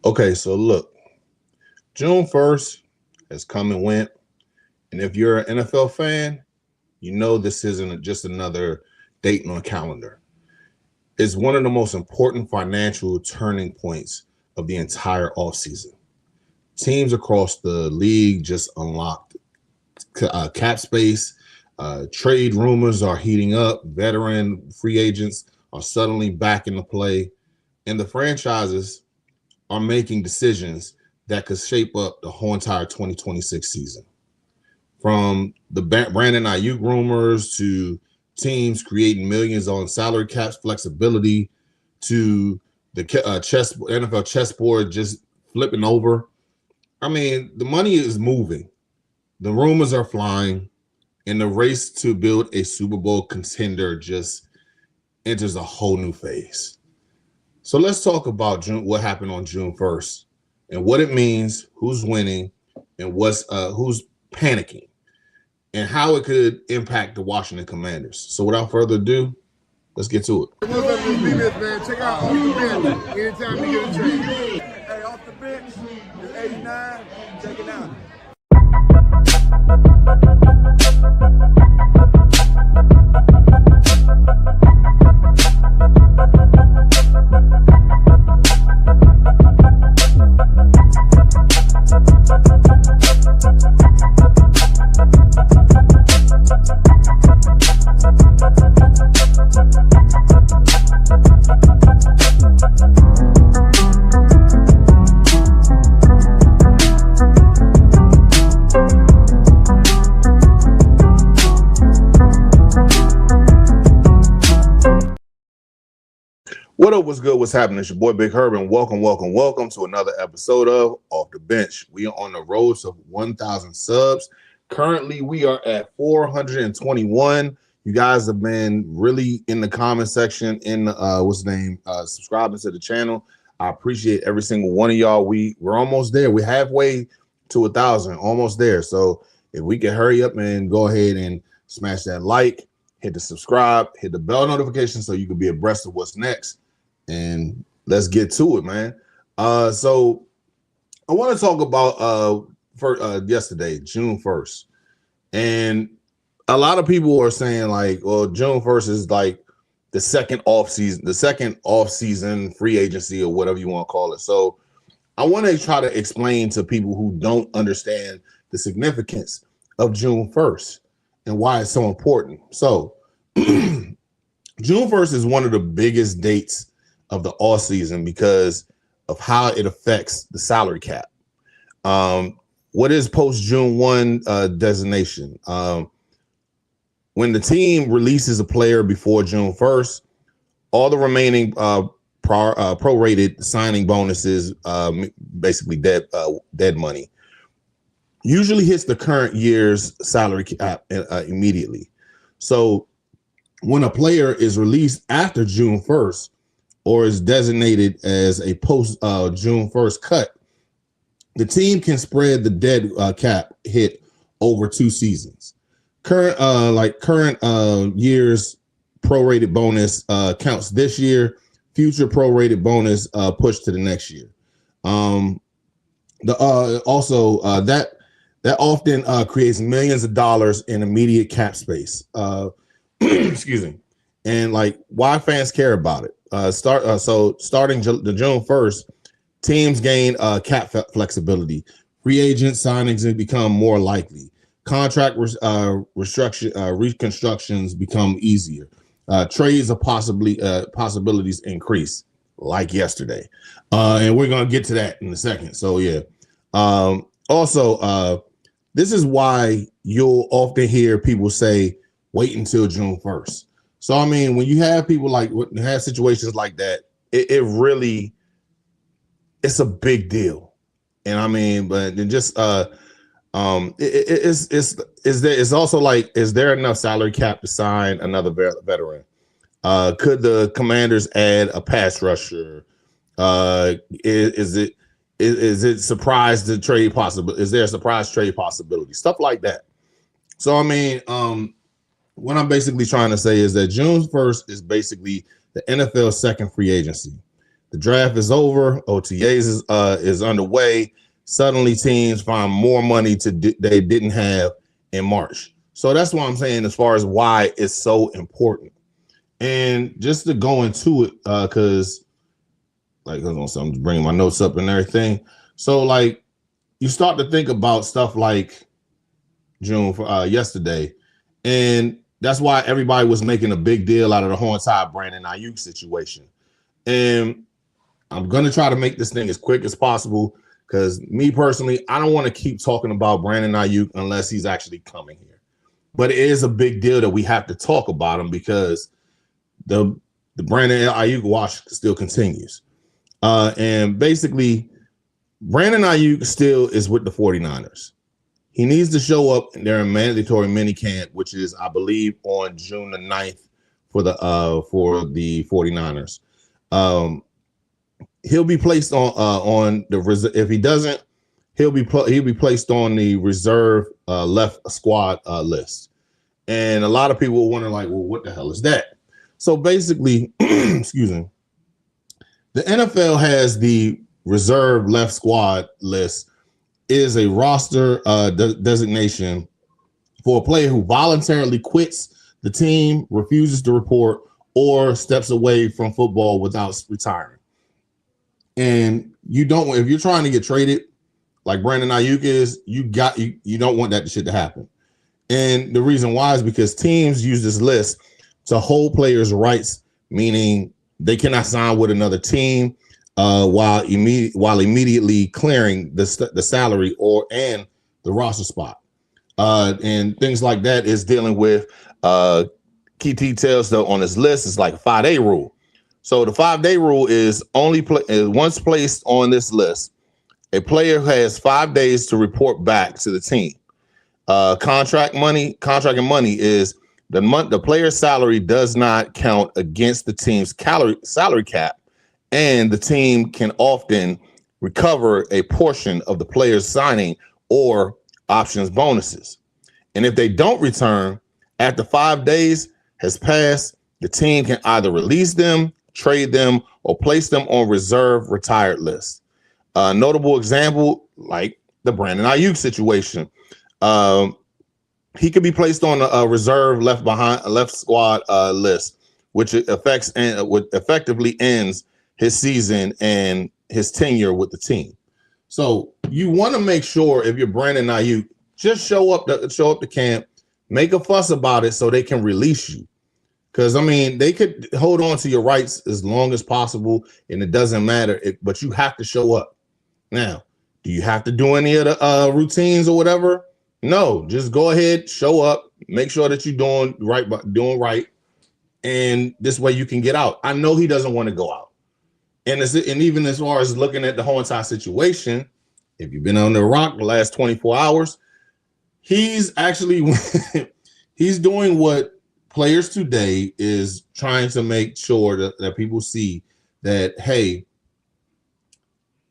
Okay, so look, June 1st has come and went. And if you're an NFL fan, you know this isn't just another date on a calendar. It's one of the most important financial turning points of the entire offseason. Teams across the league just unlocked cap space. Trade rumors are heating up. Veteran free agents are suddenly back into play. And the franchises are making decisions that could shape up the whole entire 2026 season. From the Brandon Ayuk rumors to teams creating millions on salary caps flexibility to the NFL chessboard just flipping over. I mean, the money is moving, the rumors are flying, and the race to build a Super Bowl contender just enters a whole new phase. So let's talk about what happened on June 1st and what it means, who's winning, and who's panicking, and how it could impact the Washington Commanders. So without further ado, let's get to it. What's up, this B-List, man? Check out Off the Bench anytime you get a chance. Hey, Off the Bench, it's 89. Check it out. What up? What's good? What's happening? It's your boy Big Herb, and welcome to another episode of Off the Bench. We are on the road to 1,000 subs. Currently, we are at 421. You guys have been really in the comment section, subscribing to the channel. I appreciate every single one of y'all. We're almost there. We're halfway to 1,000, almost there. So if we can hurry up and go ahead and smash that like, hit the subscribe, hit the bell notification so you can be abreast of what's next. And let's get to it, man. So I want to talk about yesterday, June 1st. And a lot of people are saying like, well, June 1st is like the second off season free agency or whatever you want to call it. So I want to try to explain to people who don't understand the significance of June 1st and why it's so important. So June 1st is one of the biggest dates of the off season because of how it affects the salary cap. What is post June 1 designation? When the team releases a player before June 1st, all the remaining prorated signing bonuses, basically dead money, usually hits the current year's salary cap immediately. So when a player is released after June 1st, or is designated as a post June 1st cut, the team can spread the dead cap hit over 2 seasons. Current year's prorated bonus counts this year. Future prorated bonus pushed to the next year. That often creates millions of dollars in immediate cap space. Excuse me. And like, why fans care about it? Starting the June 1st, teams gain cap flexibility. Free agent signings become more likely. Contract reconstructions become easier. Trades of possibilities increase, like yesterday. And we're gonna get to that in a second. So yeah. This is why you'll often hear people say, wait until June 1st. So, I mean, when you have people have situations like that, it really, it's a big deal. And I mean, but then just, it's also like, is there enough salary cap to sign another veteran? Could the Commanders add a pass rusher? Is it surprise the trade possible? Is there a surprise trade possibility? Stuff like that. So, I mean, what I'm basically trying to say is that June 1st is basically the NFL's second free agency. The draft is over. OTAs is underway. Suddenly, teams find more money they didn't have in March. So that's why I'm saying, as far as why it's so important. And just to go into it, because like I'm just bringing my notes up and everything. So like you start to think about stuff like June for yesterday, and that's why everybody was making a big deal out of the Hornets Brandon Ayuk situation. And I'm gonna try to make this thing as quick as possible because me personally, I don't want to keep talking about Brandon Ayuk unless he's actually coming here. But it is a big deal that we have to talk about him because the Brandon Ayuk watch still continues. And basically, Brandon Ayuk still is with the 49ers. He needs to show up in their mandatory minicamp, which is, I believe, on June the 9th for the 49ers. He'll be placed on the if he doesn't, he'll be placed on the reserve left squad list. And a lot of people wonder, like, well, what the hell is that? So basically, excuse me, the NFL has the reserve left squad list is a roster designation for a player who voluntarily quits the team, refuses to report, or steps away from football without retiring. And you don't, if you're trying to get traded like Brandon Ayuk is, you don't want that shit to happen. And the reason why is because teams use this list to hold players' rights, meaning they cannot sign with another team while immediately clearing the salary and the roster spot. And things like that is dealing with key details though on this list is like a 5-day rule. So the 5-day rule is once placed on this list, a player has 5 days to report back to the team. Contract and money is the player's salary does not count against the team's salary cap, and the team can often recover a portion of the player's signing or options bonuses. And if they don't return after 5 days has passed, the team can either release them, trade them, or place them on reserve retired list. Notable example, like the Brandon Ayuk situation. He could be placed on a reserve left squad list, which effectively ends his season and his tenure with the team. So you want to make sure if you're Brandon Ayuk, just show up to camp, make a fuss about it so they can release you. Because I mean, they could hold on to your rights as long as possible, and it doesn't matter. But you have to show up. Now, do you have to do any of the routines or whatever? No, just go ahead, show up, make sure that you're doing right, and this way you can get out. I know he doesn't want to go out, and even as far as looking at the whole entire situation, if you've been on the rock the last 24 hours, he's actually he's doing what players today is trying to make sure that people see that, hey,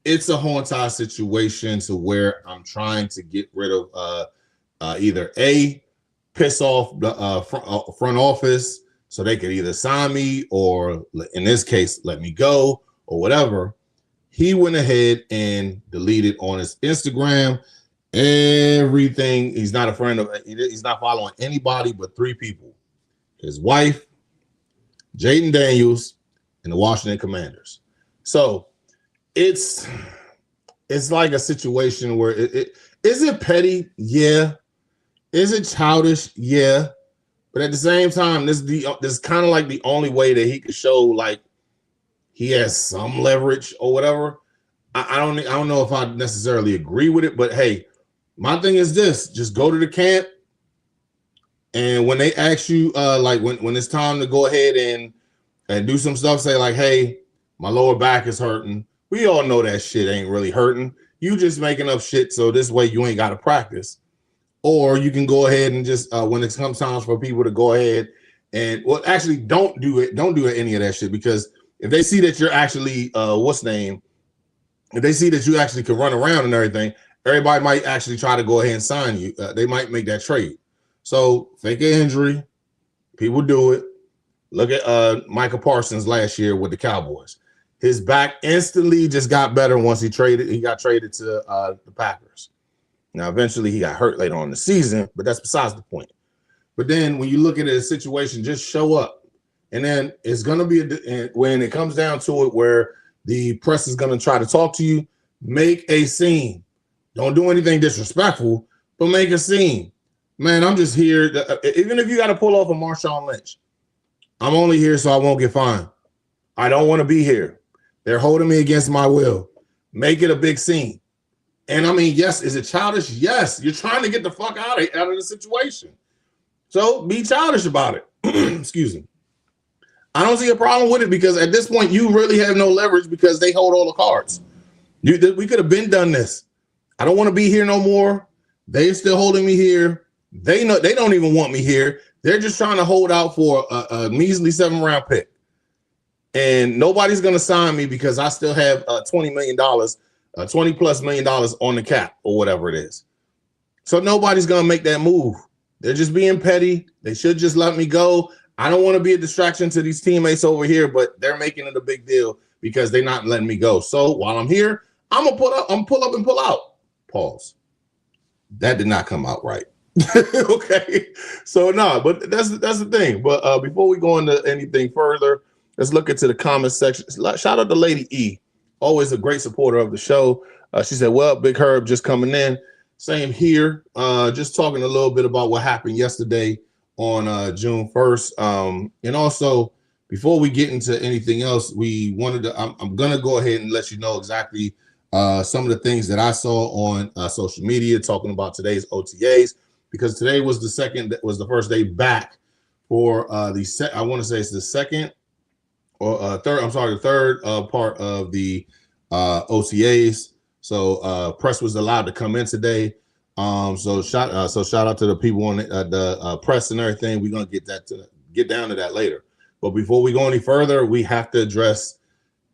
it's a whole entire situation to where I'm trying to get rid of either piss off the front office so they could either sign me or, in this case, let me go or whatever. He went ahead and deleted on his Instagram everything. He's not he's not following anybody but 3 people: his wife, Jaden Daniels, and the Washington Commanders. So it's like a situation where is it petty? Yeah. Is it childish? Yeah. But at the same time, this is kind of like the only way that he could show like he has some leverage or whatever. I don't know if I necessarily agree with it, but hey, my thing is this: just go to the camp, and when they ask you, like when it's time to go ahead and do some stuff, say like, hey, my lower back is hurting. We all know that shit ain't really hurting. You just making up shit so this way you ain't got to practice. Or you can go ahead and just when it comes time for people to go ahead and actually don't do any of that shit, because if they see that you're actually if they see that you actually can run around and everything, everybody might actually try to go ahead and sign you. They might make that trade. So fake an injury, people do it. Look at Michael Parsons last year with the Cowboys. His back instantly just got better once he got traded to the Packers. Now, eventually he got hurt later on in the season, but that's besides the point. But then when you look at a situation, just show up. And then it's going to be, when it comes down to it, where the press is going to try to talk to you, make a scene. Don't do anything disrespectful, but make a scene. Man, I'm just here. Even if you got to pull off a Marshawn Lynch, I'm only here so I won't get fined. I don't want to be here. They're holding me against my will. Make it a big scene. And I mean, yes, is it childish? Yes. You're trying to get the fuck out of the situation. So be childish about it. Excuse me. I don't see a problem with it because at this point, you really have no leverage because they hold all the cards. We could have been done this. I don't want to be here no more. They're still holding me here. They know they don't even want me here. They're just trying to hold out for a measly 7th-round pick. And nobody's going to sign me because I still have $20 million, $20+ million on the cap or whatever it is. So nobody's going to make that move. They're just being petty. They should just let me go. I don't want to be a distraction to these teammates over here, but they're making it a big deal because they're not letting me go. So while I'm here, I'm going to pull up and pull out. Pause. That did not come out right. Okay. So no, but that's the thing. But before we go into anything further, let's look into the comment section. Shout out to Lady E, always a great supporter of the show. She said, well, Big Herb just coming in. Same here. Just talking a little bit about what happened yesterday on June 1st. And also, before we get into anything else, we wanted to, I'm going to go ahead and let you know exactly some of the things that I saw on social media talking about today's OTAs, because today was the first day back for I want to say it's the second or third, I'm sorry, the third part of the OTAs. So press was allowed to come in today. So shout out to the people on the press and everything. We're gonna get down to that later. But before we go any further, we have to address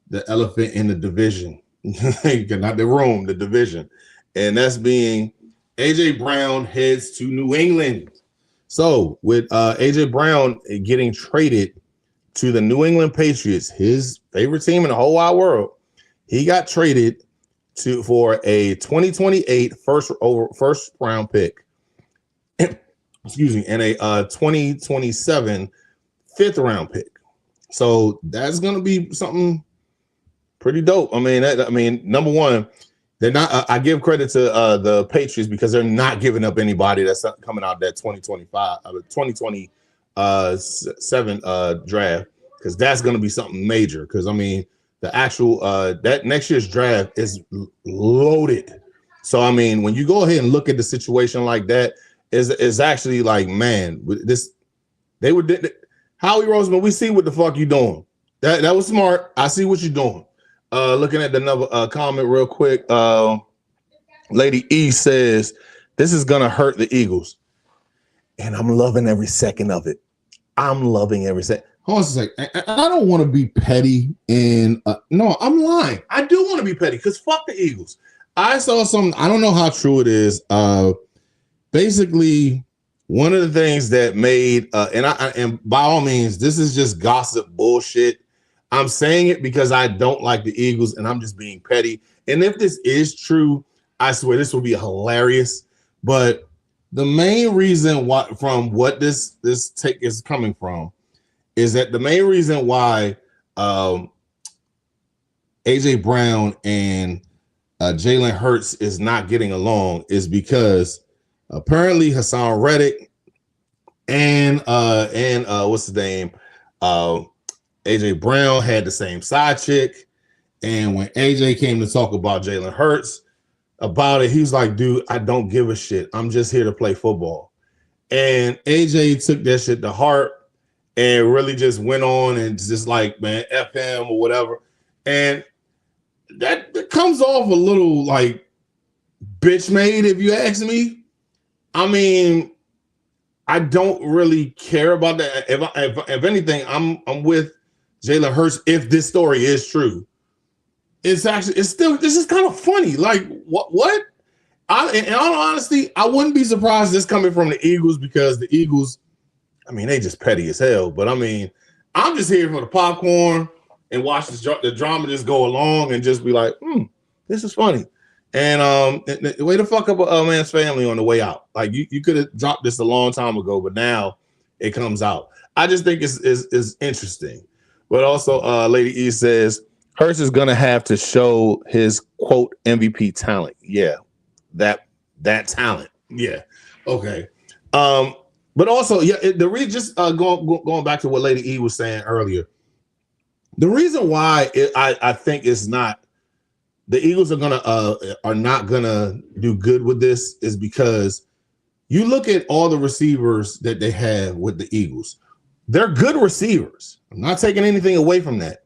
the elephant in the division. Not the room, the division. And that's being AJ Brown heads to New England. So with AJ Brown getting traded to the New England Patriots, his favorite team in the whole wide world, he got traded for a 2028 first round pick. Excuse me, and a 2027 5th round pick. So that's gonna be something pretty dope. I mean, number one, they're not. I give credit to the Patriots because they're not giving up anybody that's coming out that 2027 draft, because that's going to be something major. Because I mean, the actual that next year's draft is loaded. So I mean, when you go ahead and look at the situation like that, is actually like, man, they were Howie Roseman. We see what the fuck you doing. That was smart. I see what you're doing. Looking at another comment real quick. Lady E says, this is going to hurt the Eagles. And I'm loving every second of it. I'm loving every second. Hold on a second. I don't want to be petty. And no, I'm lying. I do want to be petty because fuck the Eagles. I saw something. I don't know how true it is. Basically, one of the things that made, and by all means, this is just gossip bullshit. I'm saying it because I don't like the Eagles and I'm just being petty. And if this is true, I swear this will be hilarious. But the main reason why, from what this take is coming from, is that the main reason why AJ Brown and Jalen Hurts is not getting along is because apparently Hassan Reddick and what's his name? AJ Brown had the same side chick. And when AJ came to talk about Jalen Hurts about it, he was like, dude, I don't give a shit. I'm just here to play football. And AJ took that shit to heart and really just went on and just like, man, F him or whatever. And that comes off a little like bitch made, if you ask me. I mean, I don't really care about that. If anything, I'm with Jalen Hurts if this story is true. It's still, this is kind of funny. Like, what? In all honesty, I wouldn't be surprised this coming from the Eagles, because the Eagles, I mean, they just petty as hell. But I mean, I'm just here for the popcorn. and watch the drama just go along and just be like, this is funny. And way to fuck up a man's family on the way out. Like you could have dropped this a long time ago, but now it comes out. I just think it's interesting. But also, Lady E says Hurts is gonna have to show his quote MVP talent. Yeah, that talent. Yeah. Okay. But also, yeah, going back to what Lady E was saying earlier. The reason why I think it's not the Eagles are not gonna do good with this is because you look at all the receivers that they have with the Eagles. They're good receivers. I'm not taking anything away from that,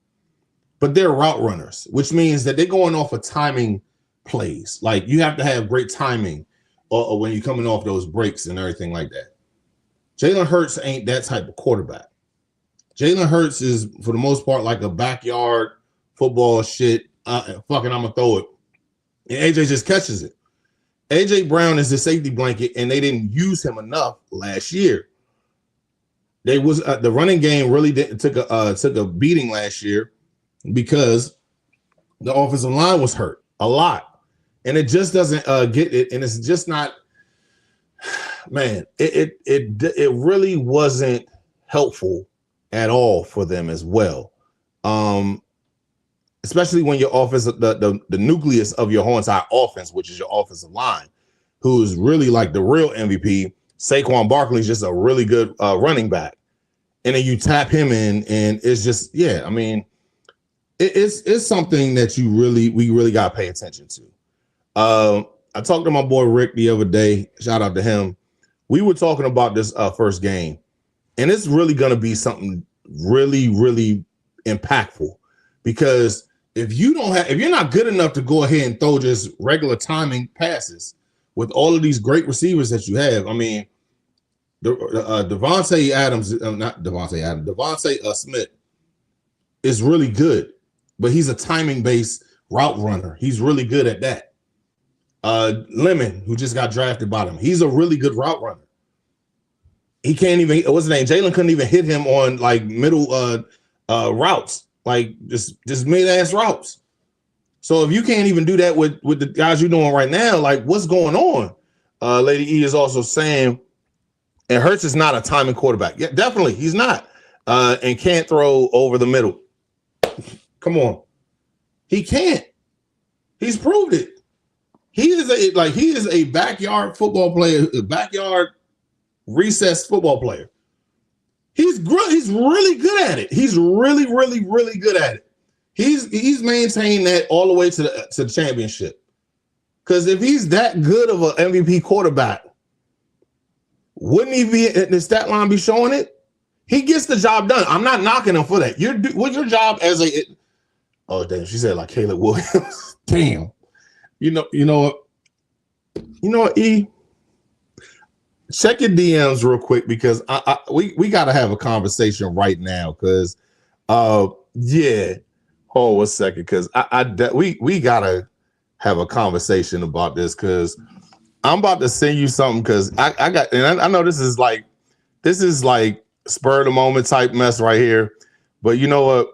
but they're route runners, which means that they're going off of timing plays. Like you have to have great timing or when you're coming off those breaks and everything like that. Jalen Hurts ain't that type of quarterback. Jalen Hurts is, for the most part, like a backyard football shit. I'm gonna throw it. And AJ just catches it. AJ Brown is the safety blanket, and they didn't use him enough last year. They was the running game really took a beating last year because the offensive line was hurt a lot, and it just doesn't get it, and it's just not. Man, it really wasn't helpful at all for them as well. Especially when your offense, the nucleus of your whole entire offense, which is your offensive line, who's really like the real MVP. Saquon Barkley is just a really good running back. And then you tap him in, and it's just, yeah, I mean, it's something that we really got to pay attention to. I talked to my boy Rick the other day. Shout out to him. We were talking about this first game, and it's really going to be something really, really impactful because if you're not good enough to go ahead and throw just regular timing passes with all of these great receivers that you have, I mean, Devontae Smith is really good, but he's a timing-based route runner. He's really good at that. Lemon, who just got drafted by them, he's a really good route runner. He can't even, what's his name? Jalen couldn't even hit him on like middle routes, like just mid-ass routes. So if you can't even do that with the guys you're doing right now, like what's going on? Lady E is also saying, and Hurts is not a timing quarterback. Yeah, definitely, he's not. And can't throw over the middle. Come on. He can't. He's proved it. He is a backyard football player, a backyard recess football player. He's really good at it. He's really, really, really good at it. He's maintained that all the way to the championship. Because if he's that good of an MVP quarterback, wouldn't he be in the stat line be showing it? He gets the job done. I'm not knocking him for that. Your job as a oh damn, she said like Caleb Williams. Damn. You know what, E? Check your DMs real quick because we gotta have a conversation right now because yeah. Hold 1 second because we gotta have a conversation about this because I'm about to send you something because I know this is like spur of the moment type mess right here, but you know what?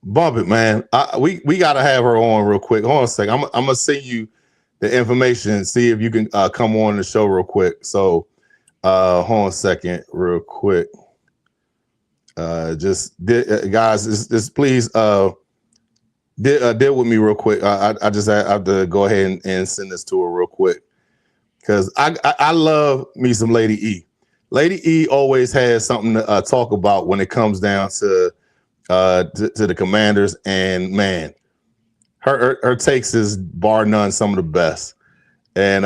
Bump it, man. We gotta have her on real quick. Hold on a second. I'm gonna send you the information and see if you can come on the show real quick. So hold on a second, real quick. Guys, just please deal with me real quick. I just have to go ahead and send this to her real quick. Because I love me some Lady E. Lady E always has something to talk about when it comes down to the Commanders, and man, her takes is bar none some of the best. And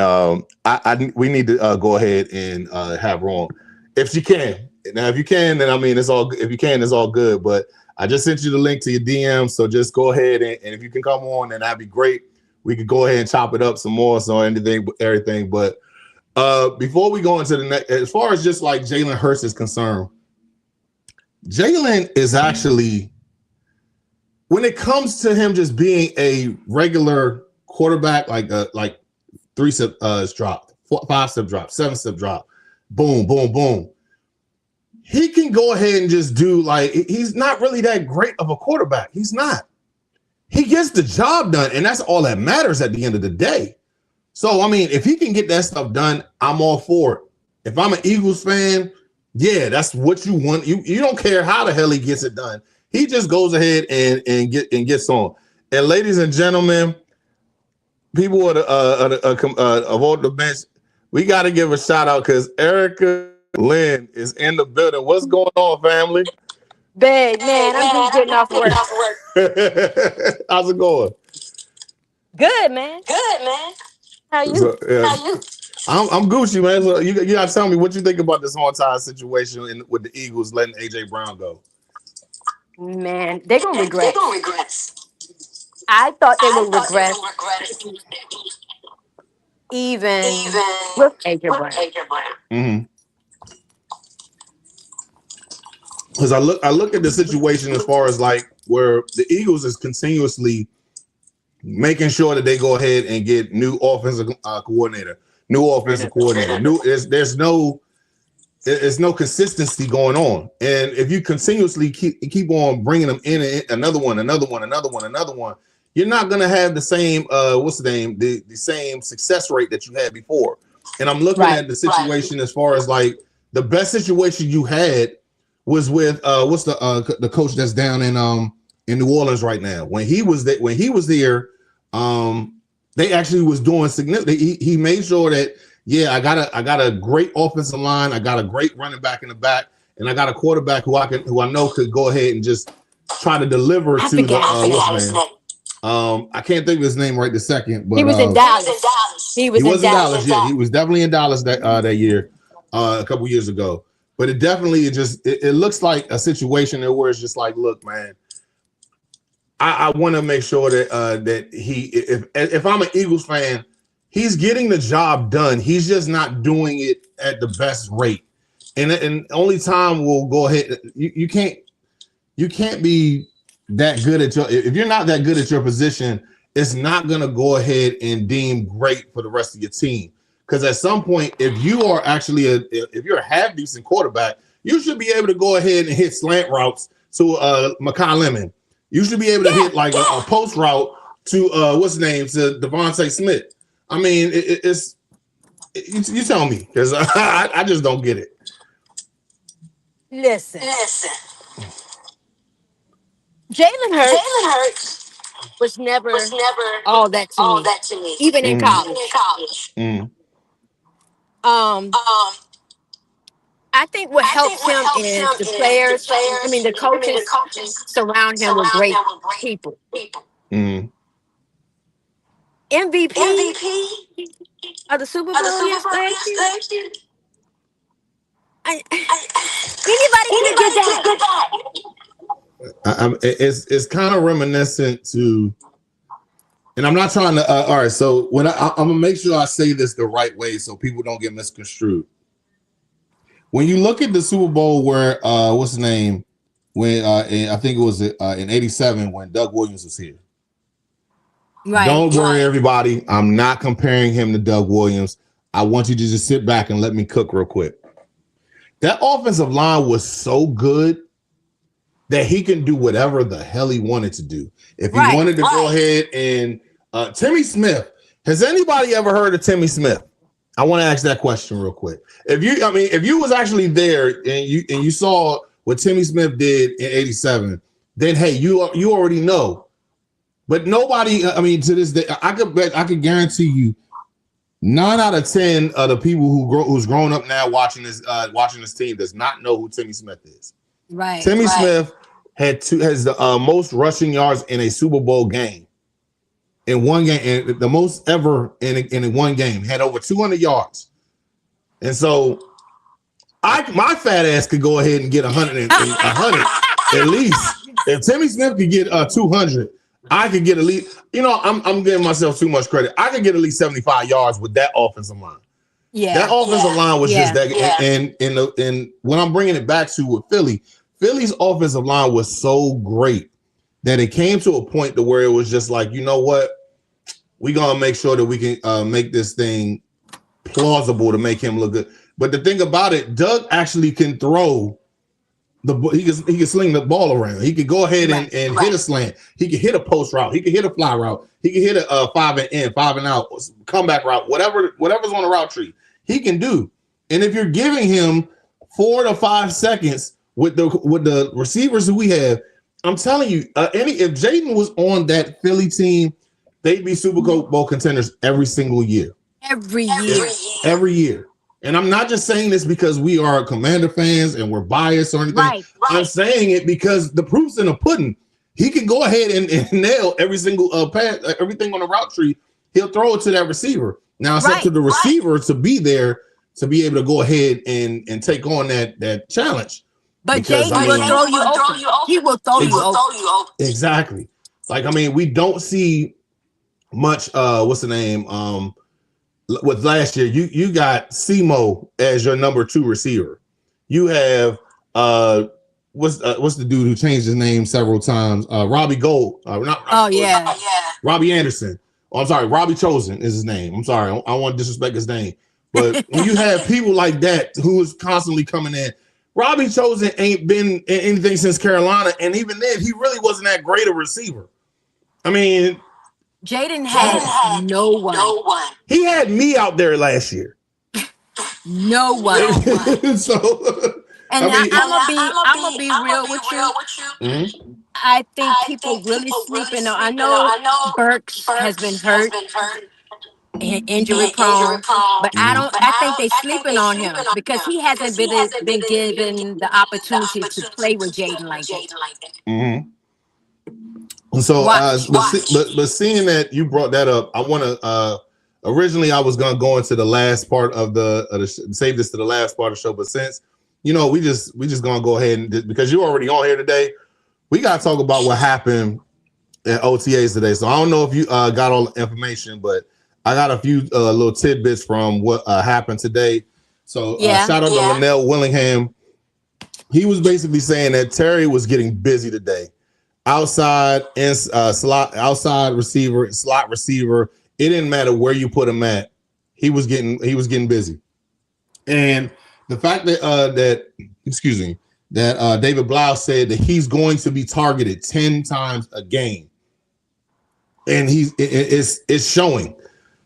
we need to go ahead and have her on if she can. Now, if you can, then I mean it's all. If you can, it's all good. But I just sent you the link to your DM, so just go ahead and if you can come on, then that'd be great. We could go ahead and chop it up some more, so everything. But before we go into the next, as far as just like Jalen Hurts is concerned, Jalen is actually, when it comes to him just being a regular quarterback, like 3-step drop, 5-step drop, 7-step drop, boom, boom, boom. he can go ahead and just do like he's not really that great of a quarterback. He's not. He gets the job done, and that's all that matters at the end of the day. So, I mean, if he can get that stuff done, I'm all for it. If I'm an Eagles fan, yeah, that's what you want. You don't care how the hell he gets it done. He just goes ahead and gets on. And ladies and gentlemen, people of all the bench, we got to give a shout out because Erica Lynn is in the building. What's going on, family? Big man, I'm just getting off work. How's it going? Good, man. How you? So, I'm Gucci, man. So you gotta tell me what you think about this whole entire situation with the Eagles letting AJ Brown go. Man, they're gonna regret. I thought they would regret even with AJ Brown. Mm-hmm. Because I look at the situation as far as like where the Eagles is continuously making sure that they go ahead and get new offensive coordinator. There's no consistency going on, and if you continuously keep on bringing them in another one, you're not gonna have the same the same success rate that you had before. And I'm looking at the situation as far as like the best situation you had was with the coach that's down in New Orleans right now. When he was there, they actually was doing significant. He made sure that I got a great offensive line, I got a great running back in the back, and I got a quarterback who I know could go ahead and just try to deliver to the what's name. I can't think of his name right this second, but he was in Dallas. He was in Dallas. Yeah, he was definitely in Dallas that year, a couple years ago. But it definitely it looks like a situation where it's just like, look, man, I want to make sure that that if I'm an Eagles fan, he's getting the job done. He's just not doing it at the best rate. And only time will go ahead. You can't be that good at if you're not that good at your position, it's not gonna go ahead and deem great for the rest of your team. Because at some point, if you are actually if you're a half decent quarterback, you should be able to go ahead and hit slant routes to Makai Lemon. You should be able to hit like a post route to to Devontae Smith. I mean, you tell me, because I just don't get it. Listen. Jalen Hurts was never all that to me, even in college. I think what helps him is the players. I mean, the coaches surround him with great people. Mm. MVP of the Super Bowl yesterday. Anybody can get that. It's kind of reminiscent to, and I'm not trying to. All right, so when I'm gonna make sure I say this the right way so people don't get misconstrued. When you look at the Super Bowl where when I think it was in '87 when Doug Williams was here. Right. Don't worry, everybody. I'm not comparing him to Doug Williams. I want you to just sit back and let me cook real quick. That offensive line was so good that he can do whatever the hell he wanted to do. If he wanted to go ahead and Timmy Smith. Has anybody ever heard of Timmy Smith? I want to ask that question real quick. If you was actually there and you saw what Timmy Smith did in '87, then hey, you already know. But nobody, I mean, to this day, I could guarantee you 9 out of 10 of the people who's grown up now watching this team does not know who Timmy Smith is. Right. Timmy Smith has the most rushing yards in a Super Bowl game. In one game, and the most ever in one game, had over 200 yards. And so my fat ass could go ahead and get 100 at least. If Timmy Smith could get 200, I could get at least, I'm giving myself too much credit. I could get at least 75 yards with that offensive line. Yeah. That offensive line was just that. Yeah. And when I'm bringing it back to with Philly's offensive line was so great that it came to a point to where it was just like, you know what? We're going to make sure that we can make this thing plausible to make him look good. But the thing about it, Doug actually can throw he can sling the ball around. He could go ahead and hit a slant. He could hit a post route. He could hit a fly route. He could hit a 5 and in, 5 and out, comeback route, whatever's on the route tree, he can do. And if you're giving him 4 to 5 seconds with the receivers who we have, I'm telling you, if Jaden was on that Philly team, they'd be Super Bowl contenders every single year. Every year. Every year. And I'm not just saying this because we are Commander fans and we're biased or anything. Right. I'm saying it because the proof's in the pudding. He can go ahead and nail every single pass, everything on the route tree. He'll throw it to that receiver. Now it's up to the receiver to be there to be able to go ahead and take on that challenge. But Jaden will throw you open. He will throw you open. Exactly. Like, I mean, we don't see much, what's the name? With last year, you got Simo as your number 2 receiver. You have what's the dude who changed his name several times? Robbie Gold. Robbie Anderson. Oh, I'm sorry, Robbie Chosen is his name. I'm sorry, I don't want to disrespect his name. But when you have people like that who is constantly coming in, Robbie Chosen ain't been in anything since Carolina, and even then, he really wasn't that great a receiver. I mean, Jaden had no one. He had me out there last year. No one. So, and I'm gonna be real with you. Mm-hmm. I think people really sleeping on. I know Burks has been hurt and injury prone, but I think they sleeping on him because he hasn't been given the opportunity to play with Jaden like that. Mm-hmm. So, but seeing that you brought that up, I want to. Originally, I was gonna go into the last part of save this to the last part of the show, but since we just gonna go ahead and because you're already on here today, we gotta talk about what happened at OTAs today. So I don't know if you got all the information, but I got a few little tidbits from what happened today. So shout out to Linnell Willingham. He was basically saying that Terry was getting busy today. Outside and outside receiver, slot receiver. It didn't matter where you put him at. He was getting busy. And the fact that David Blau said that he's going to be targeted 10 times a game, and it's showing.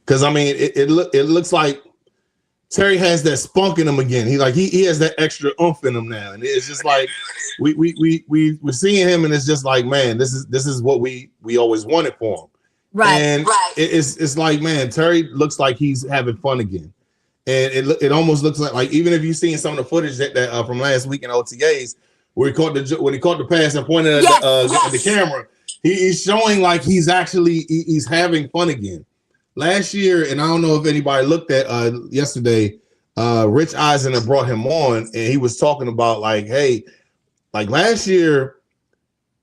Because I mean, it looks like Terry has that spunk in him again. He has that extra oomph in him now, and it's just like we're seeing him, and it's just like, man, this is what we always wanted for him, right? And it's like, man, Terry looks like he's having fun again, and it almost looks like even if you've seen some of the footage that from last week in OTAs where he caught the pass and pointed at the camera, he's showing like he's having fun again. Last year, and I don't know if anybody looked at yesterday, Rich Eisen had brought him on, and he was talking about hey, last year,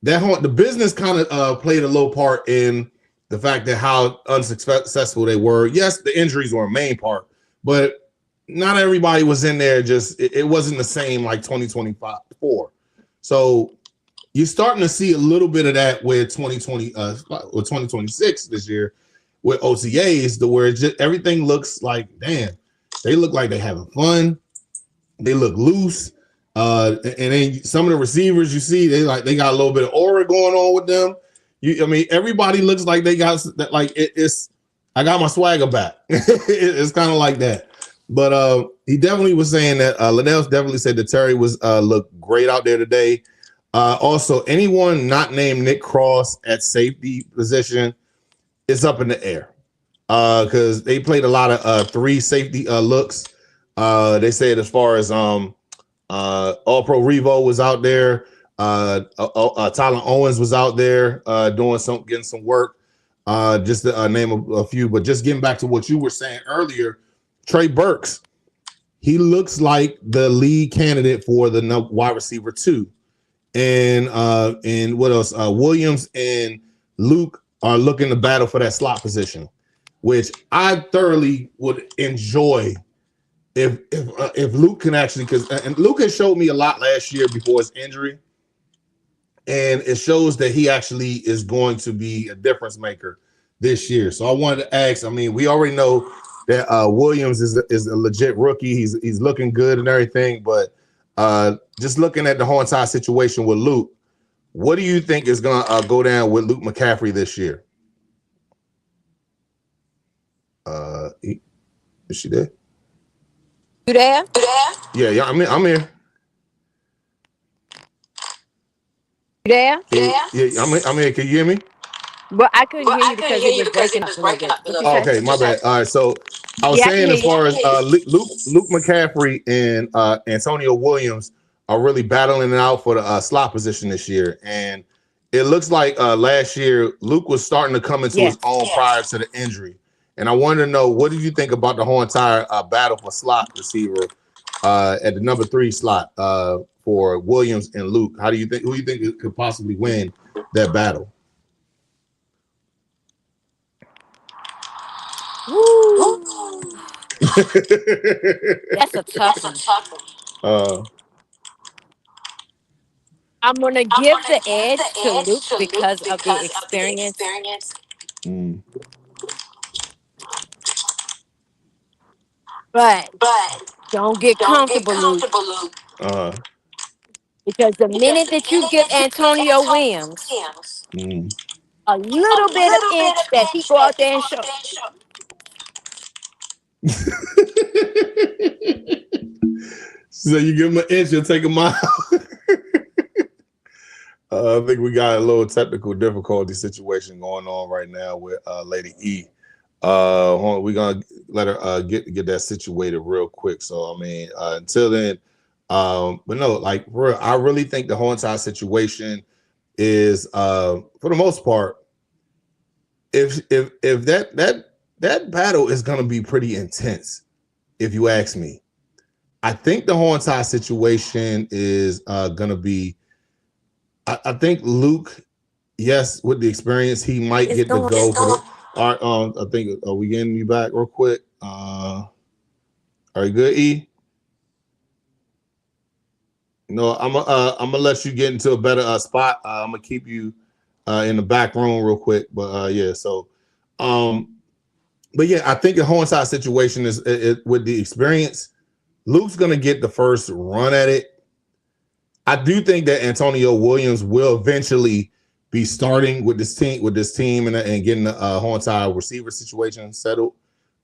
the business kind of played a little part in the fact that how unsuccessful they were. Yes, the injuries were a main part, but not everybody was in there. Just it wasn't the same like 2024. So you're starting to see a little bit of that with 2020 or 2026 this year. With OTAs, where everything looks like, damn, they look like they're having fun. They look loose. And then some of the receivers you see, they got a little bit of aura going on with them. Everybody looks like they got that. I got my swagger back. It's kind of like that. But he definitely was saying that Linnell definitely said that Terry was looked great out there today. Also, anyone not named Nick Cross at safety position, it's up in the air because they played a lot of 3 safety looks. They said as far as All Pro Revo was out there, Tyler Owens was out there getting some work. Just to name a few, but just getting back to what you were saying earlier, Trey Burks, he looks like the lead candidate for the wide receiver 2, and what else? Williams and Luke are looking to battle for that slot position, which I thoroughly would enjoy if Luke can actually, and Luke has showed me a lot last year before his injury, and it shows that he actually is going to be a difference maker this year. So I wanted to ask, we already know that Williams is a legit rookie. He's looking good and everything, but Just looking at the whole entire situation with Luke, what do you think is going to go down with Luke McCaffrey this year? Is she there? You there? Yeah, I'm here. You there? Yeah, I'm here. Can you hear me? Well, I couldn't hear you because it was breaking up a little bit. Okay, my bad. All right, so I was saying as far as Luke McCaffrey and Antonio Williams are really battling it out for the slot position this year, and it looks like last year Luke was starting to come into his own prior to the injury. And I wanted to know, what did you think about the whole entire battle for slot receiver at the number 3 slot for Williams and Luke? Who do you think could possibly win that battle? That's a tough one. I'm gonna give the edge to Luke because of the experience. But don't get comfortable, Luke. Because the minute that you give Antonio Williams a little bit of inch that he go out there and show. So you give him an inch, you'll take a mile. I think we got a little technical difficulty situation going on right now with Lady E. We're gonna let her get that situated real quick. So I mean, until then, but no, like I really think the whole entire situation is, for the most part, if that battle is gonna be pretty intense, if you ask me. I think the whole entire situation is gonna be. I think Luke, yes, with the experience, he might get to go for the. All right, I think are we getting you back real quick? Are you good, E? No, I'm gonna let you get into a better spot. I'm gonna keep you in the back room real quick, but yeah. So, but yeah, I think the whole entire situation is with the experience. Luke's gonna get the first run at it. I do think that Antonio Williams will eventually be starting with this team, and getting the whole entire receiver situation settled.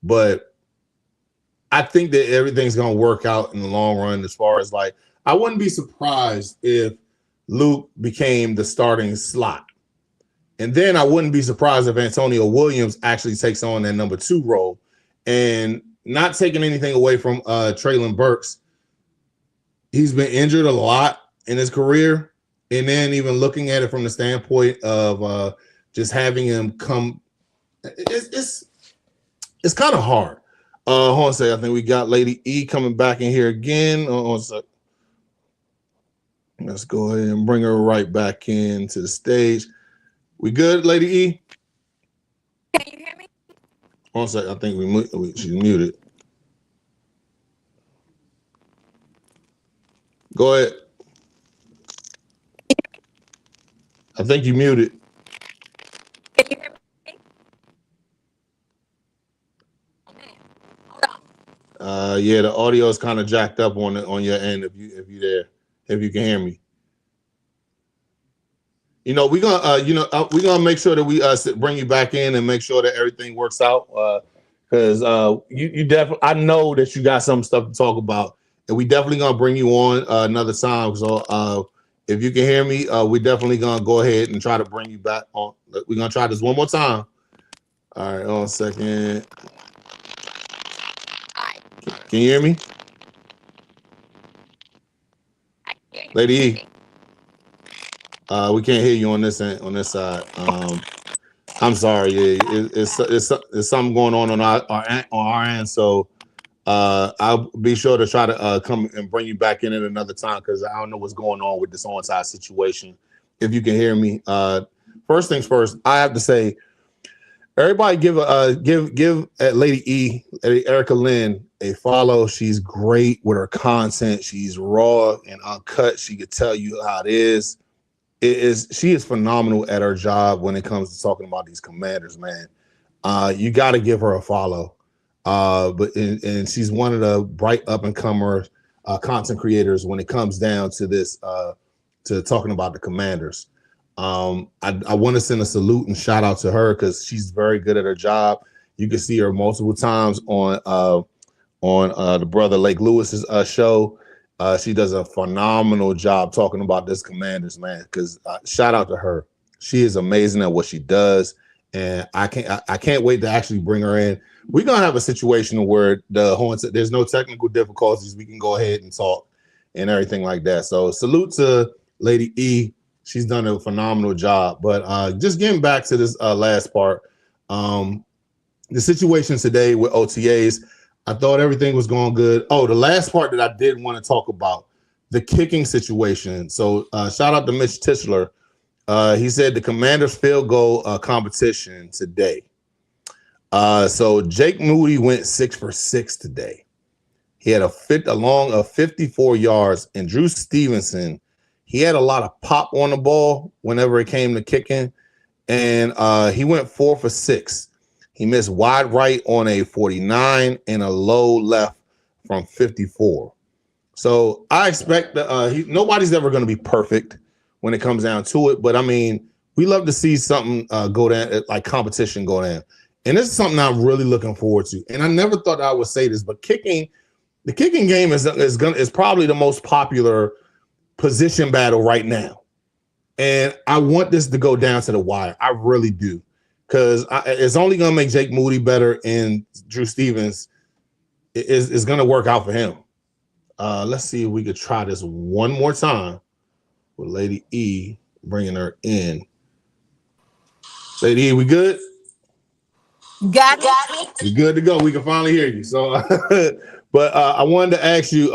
But I think that everything's going to work out in the long run. As far as like, I wouldn't be surprised if Luke became the starting slot, and then I wouldn't be surprised if Antonio Williams actually takes on that number 2 role. And not taking anything away from Treylon Burks, he's been injured a lot in his career, and then even looking at it from the standpoint of just having him come, it's kind of hard. Hold on a second. I think we got Lady E coming back in here again. Hold on a second. Let's go ahead and bring her right back into the stage. We good, Lady E? Can you hear me? Hold on a second. I think she's muted. Go ahead. I think you muted. Can you hear me? Yeah, the audio is kind of jacked up on your end. If you can hear me, we're gonna make sure that we bring you back in and make sure that everything works out. Because you definitely, I know that you got some stuff to talk about, and we definitely gonna bring you on another time. So if you can hear me, we're definitely gonna go ahead and try to bring you back on. We're gonna try this one more time. All right, hold on a second. Can you hear me? Lady E. We can't hear you on this side. I'm sorry. Yeah, it's something going on our end. So I'll be sure to try to come and bring you back in at another time, because I don't know what's going on with this whole entire situation. If you can hear me, first things first, I have to say, everybody give Lady E, Erica Lynn, a follow. She's great with her content. She's raw and uncut. She could tell you how it is. She is phenomenal at her job when it comes to talking about these Commanders, man. You got to give her a follow. But she's one of the bright up and comers. content creators when it comes down to this, to talking about the Commanders. I want to send a salute and shout out to her because she's very good at her job. You can see her multiple times on the brother Lake Lewis's show. She does a phenomenal job talking about this Commanders, man. Because shout out to her. She is amazing at what she does, and I can't wait to actually bring her in. We're gonna have a situation where there's no technical difficulties. We can go ahead and talk and everything like that. So salute to Lady E. She's done a phenomenal job. But just getting back to this last part, the situation today with OTAs, I thought everything was going good. Oh, the last part that I did want to talk about, the kicking situation. So shout out to Mitch Tischler. He said the Commanders field goal competition today. So Jake Moody went 6 for 6 today. He had a long of 54 yards, and Drew Stevenson, he had a lot of pop on the ball whenever it came to kicking, and he went 4 for 6. He missed wide right on a 49 and a low left from 54. So I expect that nobody's ever going to be perfect when it comes down to it. But I mean, we love to see something go down, like competition go down. And this is something I'm really looking forward to. And I never thought I would say this, but the kicking game is probably the most popular position battle right now. And I want this to go down to the wire. I really do. Because it's only going to make Jake Moody better, and Drew Stevens is going to work out for him. Let's see if we could try this one more time with Lady E, bringing her in. Lady E, we good? Got me? We good to go. We can finally hear you. So, but I wanted to ask you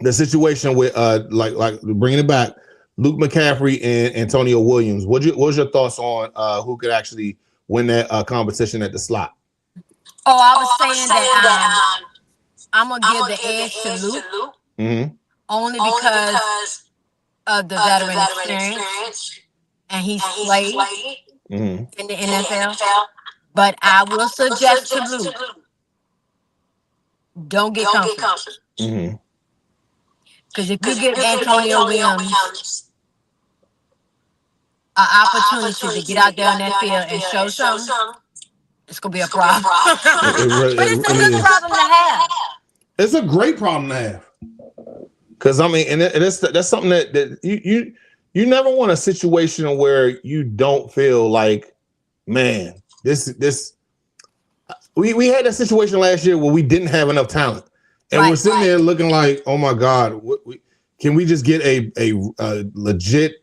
the situation with like bringing it back. Luke McCaffrey and Antonio Williams. What was your thoughts on who could actually win that competition at the slot? Oh, I was saying that I'm gonna give the edge to Luke, only because of the veteran experience, and he's played in the NFL. But I will suggest to Luke, don't get comfortable. Because if you give Antonio Williams an opportunity to get out there on that field and show something, it's going to be a problem. But it's a good problem to have. It's a great problem to have. Because, I mean, and that's something that you never want a situation where you don't feel like, man, we had that situation last year where we didn't have enough talent. And we're sitting there looking like, oh my God, can we just get a legit,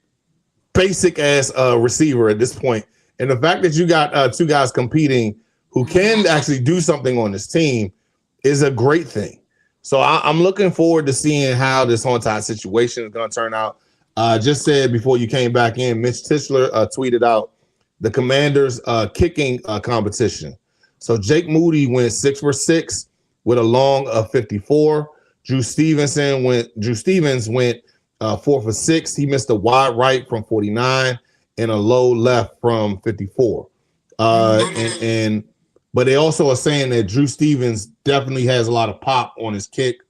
basic ass receiver at this point? And the fact that you got two guys competing who can actually do something on this team is a great thing. So I'm looking forward to seeing how this Haunted situation is going to turn out. Just said before you came back in, Mitch Tischler tweeted out the Commanders kicking competition. So Jake Moody went 6 for 6. With a long of 54. Drew Stevens went 4 for 6. He missed a wide right from 49 and a low left from 54. But they also are saying that Drew Stevens definitely has a lot of pop on his kick.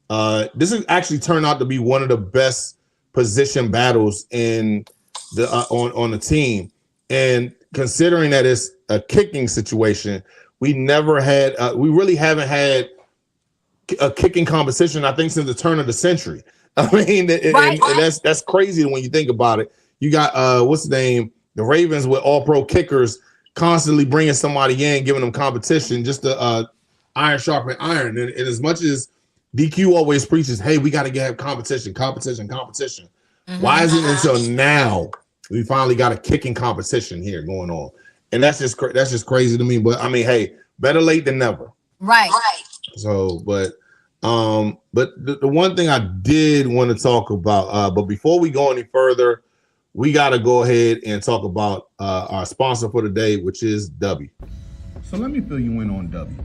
This has actually turned out to be one of the best position battles in the on the team. And considering that it's a kicking situation, we really haven't had a kicking competition, I think, since the turn of the century. I mean, and that's crazy when you think about it. You got what's the name? The Ravens with all-pro kickers constantly bringing somebody in, giving them competition, just to iron sharpen iron. And as much as DQ always preaches, hey, we got to have competition. Why is it until now we finally got a kicking competition here going on? And that's just crazy to me. But I mean, hey, better late than never. Right. So, but the one thing I did want to talk about, but before we go any further, we got to go ahead and talk about our sponsor for today, which is W. So let me fill you in on W.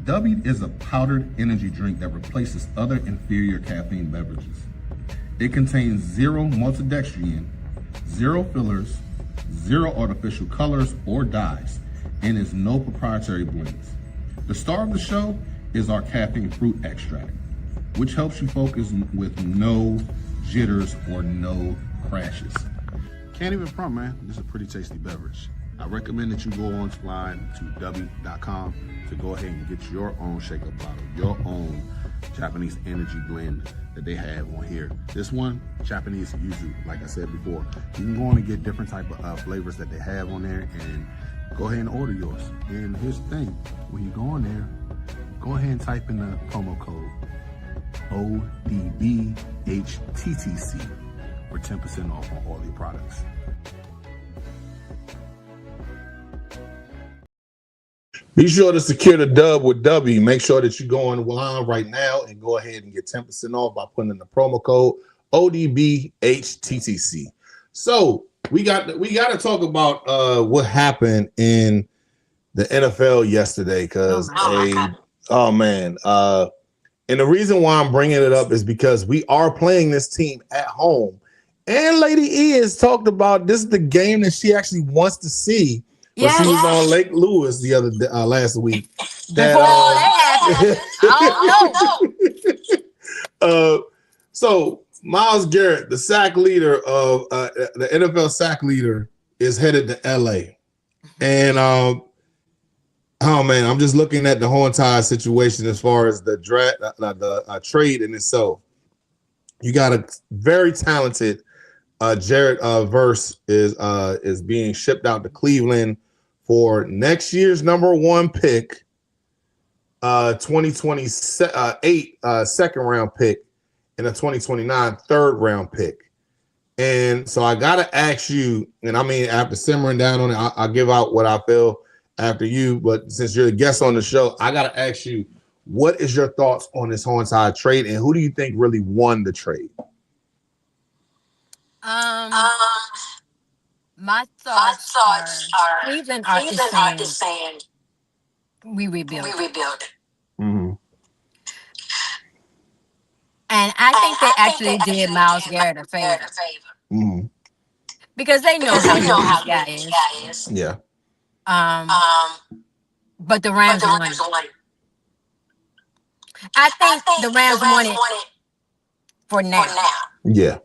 W is a powdered energy drink that replaces other inferior caffeine beverages. It contains 0 maltodextrin, 0 fillers, 0 artificial colors or dyes, and is no proprietary blends. The star of the show is our caffeine fruit extract. which helps you focus with no jitters or no crashes. Can't even front, man. This is a pretty tasty beverage. I recommend that you go online to w.com to go ahead and get your own shaker bottle, your own Japanese energy blend that they have on here. This one, Japanese yuzu, like I said before. You can go on and get different type of flavors that they have on there and go ahead and order yours. And here's the thing, when you go on there, go ahead and type in the promo code ODBHTTC for 10% off on all your products. Be sure to secure the dub with W. Make sure that you go online right now and go ahead and get 10% off by putting in the promo code ODBHTTC. So we got to talk about what happened in the NFL yesterday because and the reason why I'm bringing it up is because we are playing this team at home, and Lady E has talked about this is the game that she actually wants to see. But she was on Lake Lewis the other last week. Before all that happened, I don't know. So Myles Garrett, the sack leader of the NFL sack leader, is headed to LA, and I'm just looking at the whole entire situation as far as the draft, the trade in itself. You got a very talented Jared Verse is being shipped out to Cleveland for next year's #1 pick, 2028 second round pick, and a 2029 third round pick. And so I gotta ask you, and I mean, after simmering down on it, I'll give out what I feel after you. But since you're a guest on the show, I gotta ask you, what is your thoughts on this whole entire trade, and who do you think really won the trade? My thoughts are Cleveland are just saying we rebuild. Mm-hmm. And I think they actually did Myles Garrett a favor. Mm-hmm. Because they know how good this guy is. Yeah. But the Rams won it. I think the Rams won it for now. Yeah.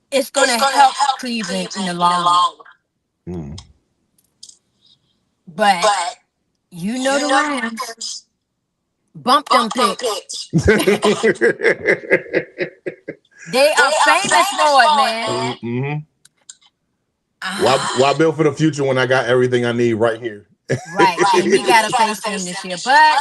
It's going to help Cleveland in the long run. Mm. But you know the Rams bump them picks. They are famous for it, man. Mm-hmm. Why build for the future when I got everything I need right here? Right. And we got to face them this year. But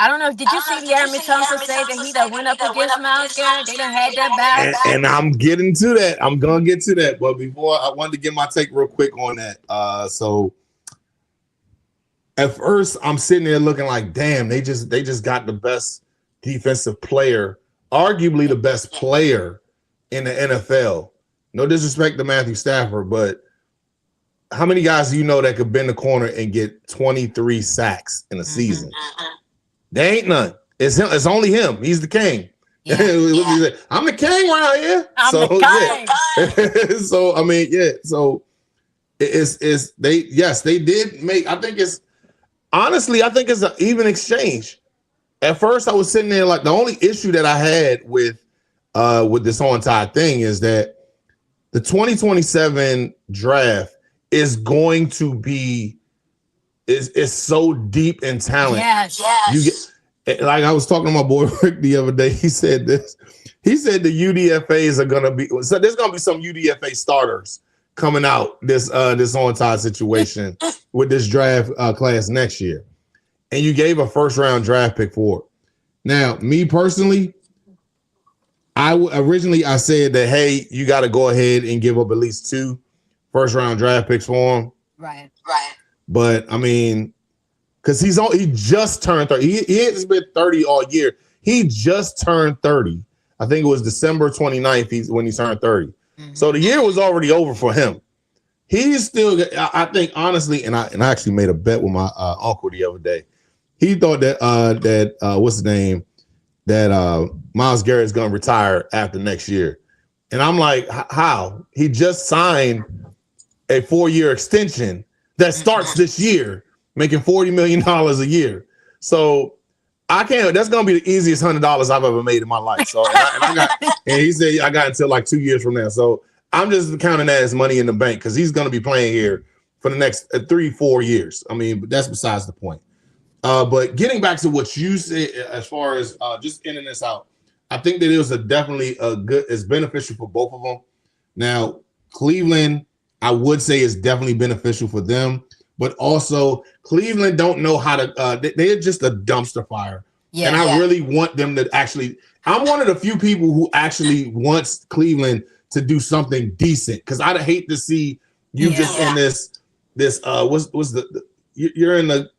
I don't know. Did you see Jeremy Thompson say that he done went up against Myles Garrett? They done had that battle. And I'm getting to that. I'm gonna get to that. But before, I wanted to get my take real quick on that. So at first, I'm sitting there looking like, damn, they just got the best defensive player, arguably the best player in the NFL. No disrespect to Matthew Stafford, but how many guys do you know that could bend the corner and get 23 sacks in a season? There ain't none. It's him. It's only him. He's the king. Yeah. I'm the king around here. I'm the king. Yeah. So I mean, yeah. So they did make. I think it's an even exchange. At first, I was sitting there like the only issue that I had with this whole entire thing is that the 2027 draft is going to be is so deep in talent. Yes. Like I was talking to my boy Rick the other day. He said this. He said the UDFAs are gonna be so there's gonna be some UDFA starters coming out this whole entire situation with this draft class next year. And you gave a first round draft pick for it. Now, me personally, I said that, hey, you got to go ahead and give up at least 2 first round draft picks for him. Right. But I mean, because he just turned 30. He has been 30 all year. He just turned 30. I think it was December 29th when he turned 30. Mm-hmm. So the year was already over for him. He's still, I think, honestly, and I actually made a bet with my uncle the other day. He thought that what's his name? That Myles Garrett is going to retire after next year. And I'm like, how? He just signed a 4-year extension that starts this year, making $40 million a year. So I can't. That's gonna be the easiest $100 I've ever made in my life. So, and I got, and he said I got until like 2 years from now. So I'm just counting that as money in the bank because he's gonna be playing here for the next 3-4 years. I mean, but that's besides the point. But getting back to what you said as far as just ending this out, I think that it was definitely a good. It's beneficial for both of them. Now, Cleveland, I would say, is definitely beneficial for them. But also, Cleveland don't know how to. They're just a dumpster fire, and I really want them to actually. I'm one of the few people who actually wants Cleveland to do something decent because I'd hate to see you just in this. What's the you're in the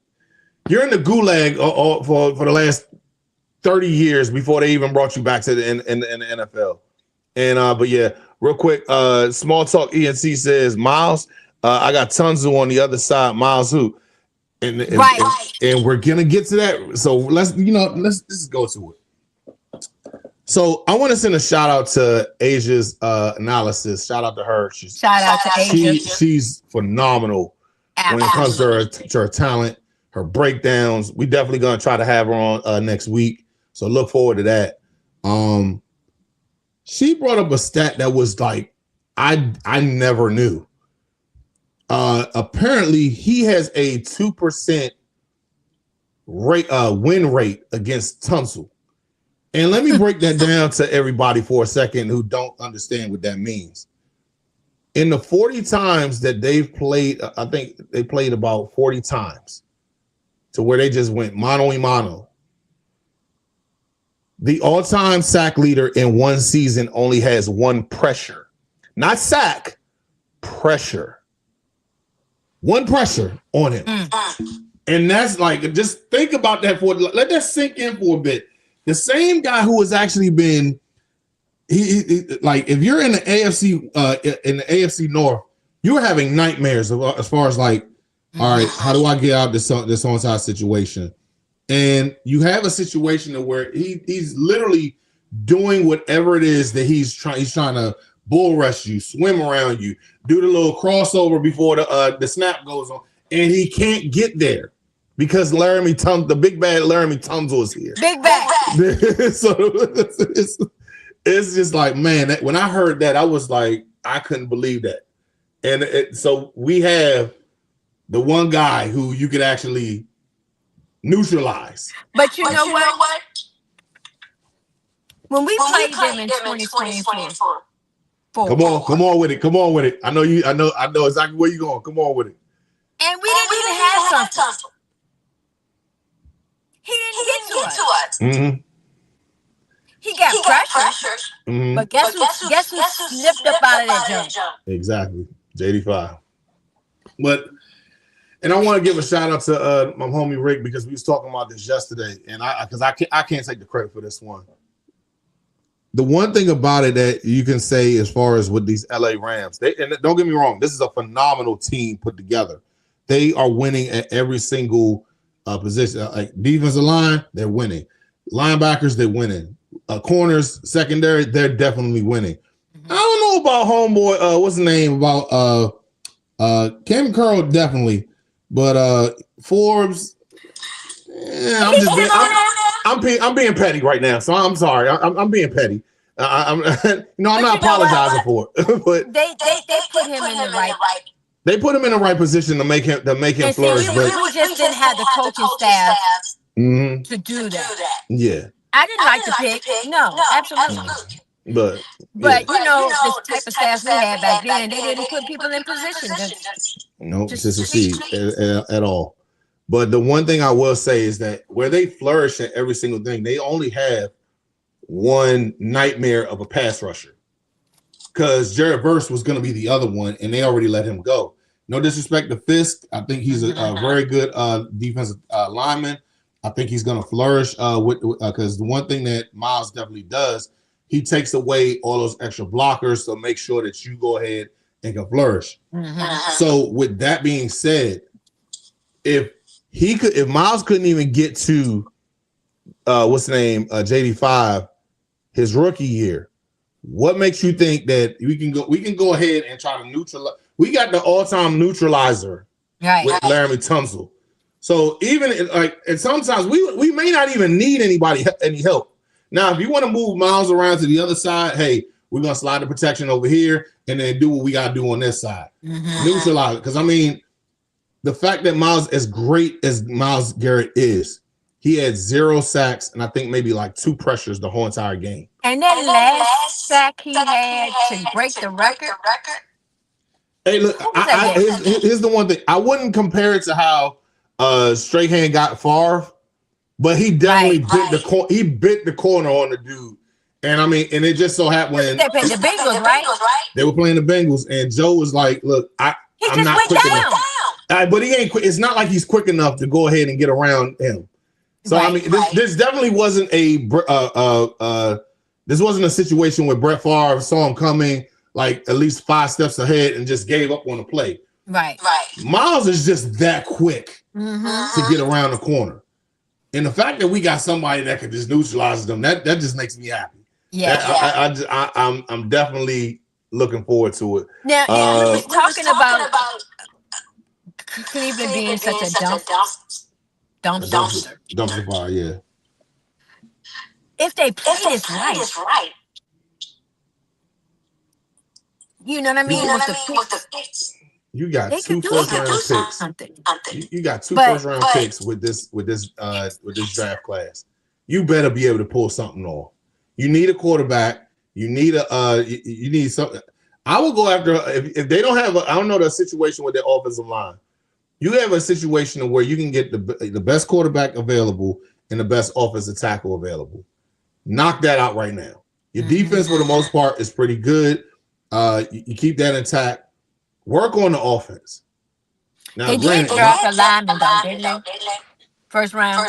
gulag for the last 30 years before they even brought you back to the in the NFL. And but yeah, real quick, small talk. ENC says Miles. I got Tunzel on the other side. Miles who? And we're gonna get to that. So let's just go to it. So I want to send a shout out to Asia's analysis. Shout out to her. Shout out to Asia. She's phenomenal when it comes to her talent, her breakdowns. We definitely gonna try to have her on next week. So look forward to that. She brought up a stat that was like I never knew. Apparently he has a 2% win rate against Tunsil. And let me break that down to everybody for a second who don't understand what that means. In the 40 times that they've played, I think they played about 40 times to where they just went mano a mano. The all-time sack leader in one season only has one pressure. Not sack, pressure. One pressure on him. And that's like, just think about that let that sink in for a bit. The same guy who has actually been, he like, if you're in the AFC North, you're having nightmares as far as like, all right, how do I get out this onside situation? And you have a situation where he's literally doing whatever it is that he's trying to bull rush you, swim around you, do the little crossover before the snap goes on, and he can't get there because the big bad Laramie Tunsil is here. Big bad. So it's just like, man, when I heard that, I was like, I couldn't believe that. And so we have the one guy who you could actually neutralize. But you know what? When we played them in 2024. Come on with it. I know exactly where you're going. Come on with it. And we didn't even have something. He didn't get to us. Mm-hmm. He got pressure. Mm-hmm. But guess who slipped up out of that jump? Exactly. JD5. And I want to give a shout out to my homie Rick because we was talking about this yesterday, and I can't take the credit for this one. The one thing about it that you can say as far as with these LA Rams, and don't get me wrong, this is a phenomenal team put together. They are winning at every single position. Like defensive line, they're winning. Linebackers, they're winning. Corners, secondary, they're definitely winning. I don't know about homeboy. What's the name about Cam Curl? Definitely, but Forbes. Yeah, I'm being petty right now, so I'm sorry. I'm being petty. I'm not apologizing for it, but they put him in the right. They put him in the right position to make him flourish. We just didn't have the coaching staff to do that. Yeah, I didn't like the pick. No, absolutely. But you know, the type of staff we had back then, they didn't put people in position to succeed at all. But the one thing I will say is that where they flourish at every single thing, they only have one nightmare of a pass rusher. Because Jared Verse was going to be the other one, and they already let him go. No disrespect to Fisk. I think he's a very good defensive lineman. I think he's going to flourish because the one thing that Miles definitely does, he takes away all those extra blockers to make sure that you go ahead and can flourish. Mm-hmm. So with that being said, if Miles couldn't even get to JD5 his rookie year, what makes you think that we can go ahead and try to neutralize? We got the all-time neutralizer with Laramie Tunsil. So even and sometimes we may not even need any help. Now, if you want to move Miles around to the other side, hey, we're gonna slide the protection over here and then do what we gotta do on this side. Neutralize it. Because I mean, the fact that Miles, as great as Myles Garrett is, he had 0 sacks and I think maybe like 2 pressures the whole entire game. And that last sack he had to break the record. Hey, look, here's the one thing. I wouldn't compare it to how Strahan got Favre, but he definitely bit the corner on the dude. And I mean, and it just so happened when they played the Bengals, right? They were playing the Bengals, and Joe was like, "Look, I'm not quick enough." But he ain't quick. It's not like he's quick enough to go ahead and get around him. So I mean, this definitely wasn't this wasn't a situation where Brett Favre saw him coming like at least 5 steps ahead and just gave up on the play. Right. Miles is just that quick to get around the corner, and the fact that we got somebody that could just neutralize them, that just makes me happy. Yeah, I'm definitely looking forward to it. Now, we was talking about Cleveland being such a dumpster fire. Yeah. If they play this right, you know what I mean? With the picks, you got 2 first-round picks. You got 2 first-round picks with this draft class. You better be able to pull something off. You need a quarterback. You need you need something. I will go after if they don't have. I don't know the situation with their offensive line. You have a situation where you can get the best quarterback available and the best offensive tackle available. Knock that out right now. Your defense, for the most part, is pretty good. You keep that intact. Work on the offense. Now, they did draft a lineman, though, didn't they? First round.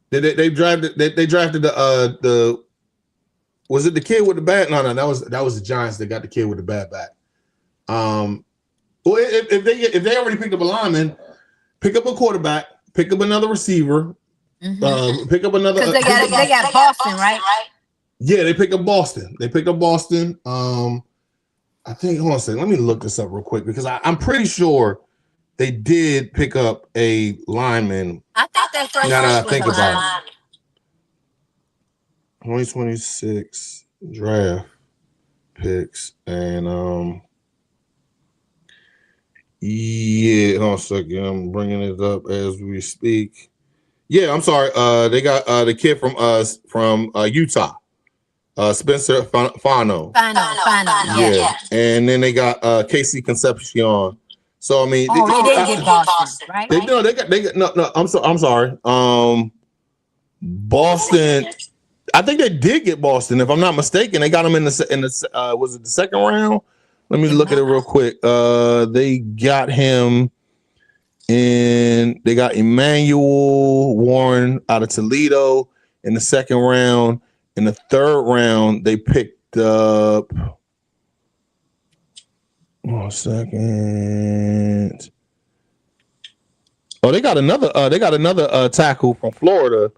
They drafted the. Was it the kid with the bat? No, that was the Giants that got the kid with the bat back. Well, if they already picked up a lineman, pick up a quarterback, pick up another receiver, pick up another. Because they got Boston, right? Yeah, they picked up Boston. I think. Hold on a second. Let me look this up real quick because I'm pretty sure they did pick up a lineman. I thought that first. Now that I think about it. 2026 draft picks and yeah, hold on a second. I'm bringing it up as we speak. Yeah, I'm sorry. They got the kid from Utah, Spencer Fano. Yeah, and then they got Casey Concepcion. So I mean, they didn't get Boston, right? They got no. I'm sorry. Boston. I think they did get Boston, if I'm not mistaken. They got him in the was it the second round? Let me look at it real quick. They got him in. They got Emmanuel Warren out of Toledo in the second round. In the third round, they picked up. 1 second. Oh, they got another. They got another tackle from Florida.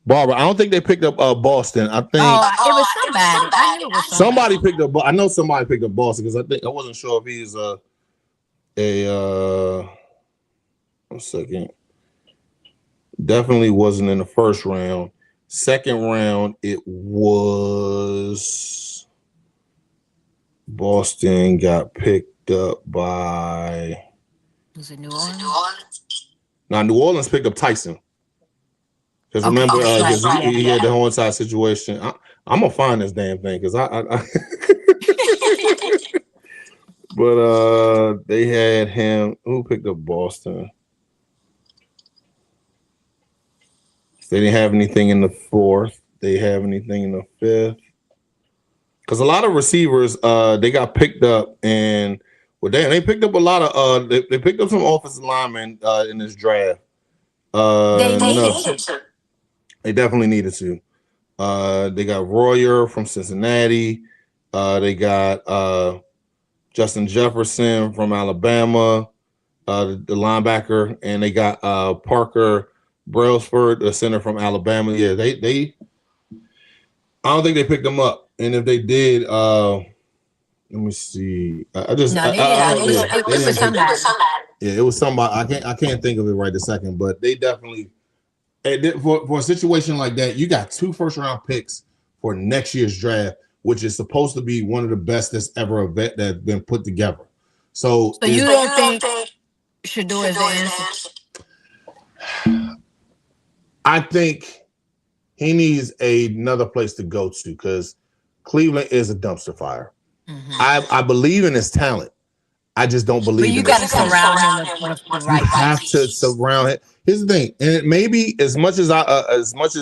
Barbara, I don't think they picked up Boston. I think it was somebody. I knew it was somebody picked up. I know somebody picked up Boston because I wasn't sure if he's a 1 second. Definitely wasn't in the first round. Second round, it was Boston got picked up by. Was it New Orleans? Now New Orleans picked up Tyson. Because remember, he had the whole entire situation. I'm gonna find this damn thing because I but they had him. Who picked up Boston? They didn't have anything in the fourth. They have anything in the fifth. Because a lot of receivers, they got picked up, and well, they picked up a lot of. They picked up some offensive linemen in this draft. They definitely needed to. They got Royer from Cincinnati. They got Justin Jefferson from Alabama, the linebacker, and they got Parker Brailsford, the center from Alabama. Yeah, they. I don't think they picked them up, and if they did, Let me see. I just No, I, they I, didn't. I, It they was didn't pick- somebody. Yeah, it was somebody. I can't think of it right this second, but they definitely for a situation like that, you got 2 first-round picks for next year's draft, which is supposed to be one of the best that's ever that's been put together. So you don't think Shador is the answer? I think he needs another place to go to because Cleveland is a dumpster fire. Mm-hmm. I believe in his talent. I just don't believe. But you got to surround him with the right. You have to surround it. Here's the thing, and maybe as much as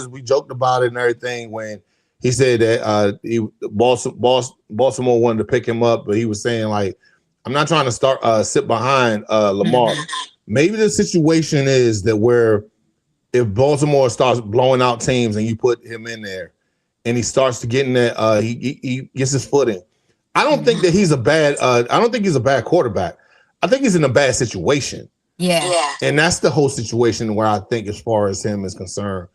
we joked about it and everything when he said that Baltimore wanted to pick him up, but he was saying like, I'm not trying to sit behind Lamar. Mm-hmm. Maybe the situation is that where if Baltimore starts blowing out teams and you put him in there, and he starts to get in there, he gets his footing. I don't think that he's a bad. I don't think he's a bad quarterback. I think he's in a bad situation. Yeah. And that's the whole situation where I think, as far as him is concerned,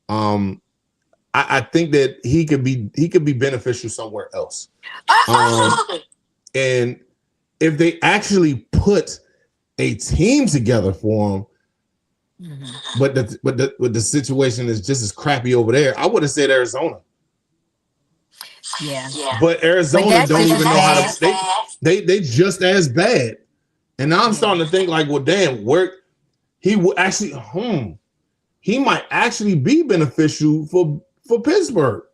I think that he could be beneficial somewhere else. And if they actually put a team together for him, mm-hmm. but the situation is just as crappy over there, I would have said Arizona. Yeah. But Arizona don't even know how to. They just as bad. And now I'm starting to think like, well, damn, where he would actually, he might actually be beneficial for Pittsburgh.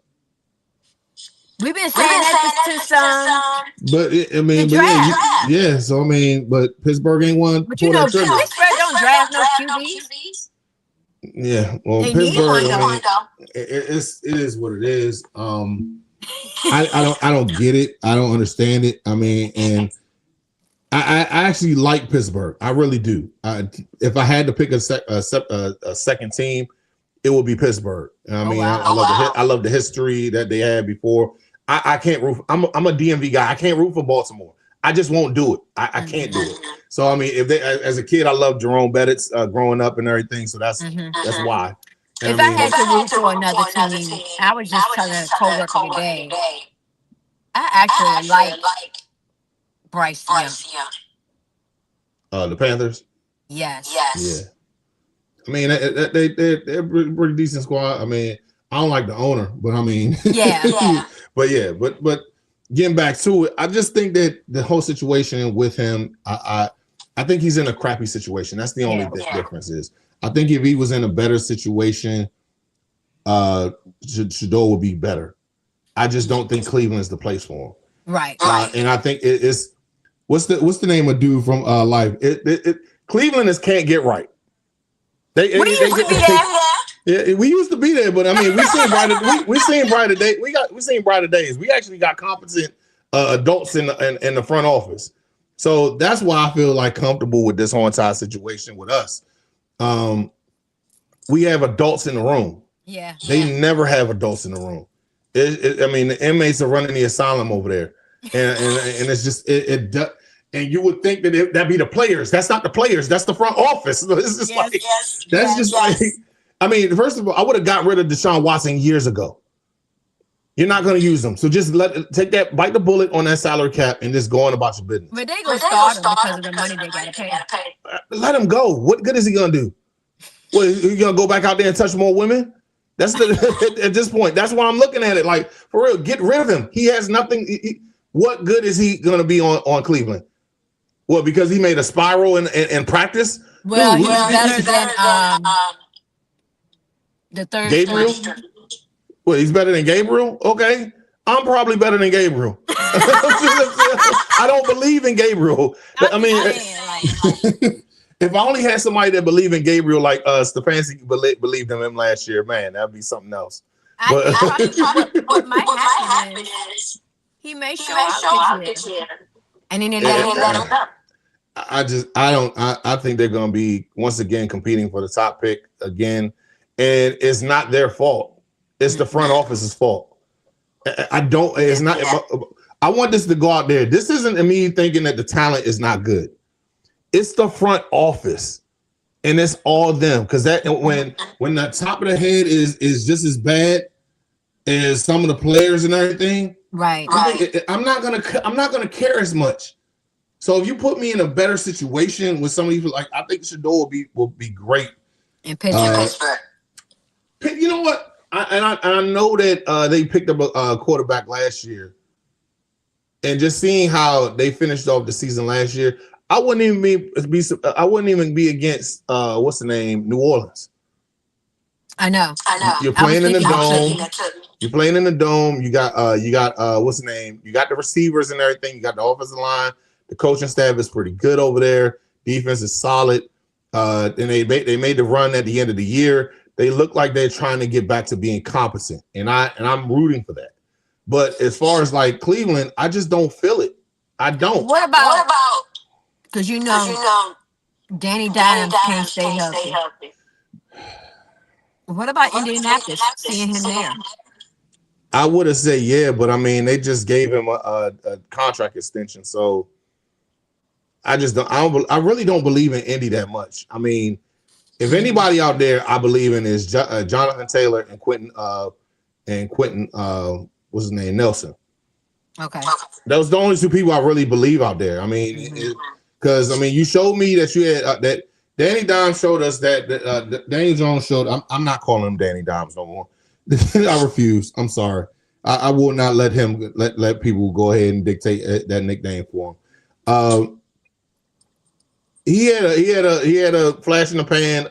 We've been saying that to some. But yeah. So I mean, but Pittsburgh ain't one. But you know, Pittsburgh don't draft no QBs. Yeah, well, they Pittsburgh. It is what it is. I don't get it. I don't understand it. I mean, and I actually like Pittsburgh. I really do. If I had to pick a second team, it would be Pittsburgh. I mean, I love the history that they had before. I can't root. I'm a DMV guy. I can't root for Baltimore. I just won't do it. I can't do it. So I mean, if they, as a kid, I loved Jerome Bettis growing up and everything. So that's why. And I had to root for another team, I was just telling a coworker today. I actually like Bryce Young. The Panthers. Yes. Yeah. I mean, they're a pretty decent squad. I mean, I don't like the owner, but I mean, but getting back to it, I just think that the whole situation with him, I think he's in a crappy situation. That's the only difference is. I think if he was in a better situation, Shador would be better. I just don't think Cleveland's the place for him. Right. And I think it's what's the name of dude from Life? Cleveland can't get right. We used to be there. Yeah, we used to be there, but I mean, we seen brighter days. We seen brighter days. We actually got competent adults in the front office. So that's why I feel like comfortable with this whole entire situation with us. We have adults in the room. Yeah. They never have adults in the room. I mean, the inmates are running the asylum over there, and it's just and you would think that that'd be the players. That's not the players. That's the front office. It's just like, I mean, first of all, I would have got rid of Deshaun Watson years ago. You're not going to use them, so just bite the bullet on that salary cap and just go on about your business. But they gonna start him because of the money they gotta pay. Let him go. What good is he gonna do? What, you gonna go back out there and touch more women? That's at this point. That's why I'm looking at it. Like, for real, get rid of him. He has nothing. What good is he gonna be on Cleveland? Well, because he made a spiral in practice. Well, he's better than the third Gabriel. Well, he's better than Gabriel. Okay, I'm probably better than Gabriel. I don't believe in Gabriel. I mean, if I only had somebody that believed in Gabriel like Stefanski believed in him last year, man, that'd be something else. What might happen is he may show out this year. And then let him go. I think they're going to be once again competing for the top pick again, and it's not their fault. It's the front office's fault. It's not. I want this to go out there. This isn't me thinking that the talent is not good. It's the front office, and it's all them. Because that when the top of the head is just as bad as some of the players and everything, Right. I'm not gonna care as much. So if you put me in a better situation with somebody who like, I think Shador will be great In Pittsburgh. You know what? I know that they picked up a quarterback last year, and just seeing how they finished off the season last year, I wouldn't even be against what's the name, New Orleans. I know. You're playing in the dome. You're playing in the dome. You got what's the name? You got the receivers and everything. You got the offensive line. The coaching staff is pretty good over there. Defense is solid. And they made the run at the end of the year. They look like they're trying to get back to being competent, and I'm rooting for that. But as far as like Cleveland, I just don't feel it. I don't. What about? Because you know, Danny Dimes can't stay healthy. What about Indianapolis? Seeing him there, I would have said yeah, but I mean they just gave him a contract extension, so I just don't. I really don't believe in Indy that much. I mean, if anybody out there I believe in is Jonathan Taylor and Quentin. What's his name? Nelson. Okay. Those the only two people I really believe out there. I mean, because I mean, you showed me that you had that Danny Dimes showed us that Danny Jones showed. I'm not calling him Danny Dimes no more. I refuse. I'm sorry. I will not let him let people go ahead and dictate that nickname for him. He had a flash in the pan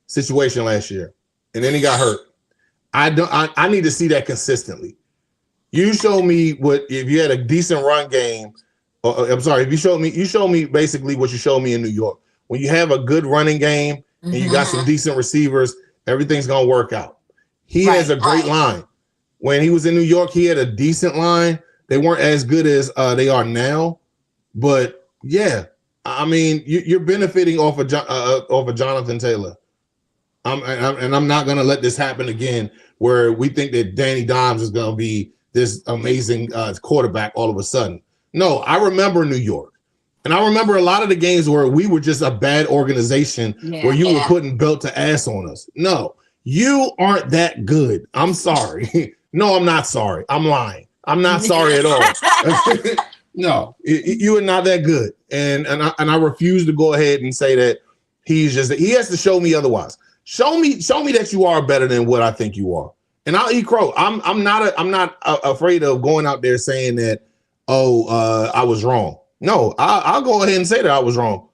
situation last year, and then he got hurt. I need to see that consistently. You show me what if you had a decent run game. I'm sorry, if you show me basically what you showed me in New York. When you have a good running game and you got some decent receivers, everything's gonna work out. He has a great line. When he was in New York, he had a decent line. They weren't as good as they are now, but yeah, I mean, you're benefiting off of Jonathan Taylor. I'm not gonna let this happen again, where we think that Danny Dimes is gonna be this amazing quarterback all of a sudden. No, I remember New York. And I remember a lot of the games where we were just a bad organization where you were putting belt to ass on us. No, you aren't that good. I'm sorry. No, I'm not sorry. I'm lying. I'm not sorry at all. No, you are not that good. And I refuse to go ahead and say that he has to show me otherwise. Show me that you are better than what I think you are. And I'll eat crow. I'm not afraid of going out there saying that, I was wrong. No, I'll go ahead and say that I was wrong.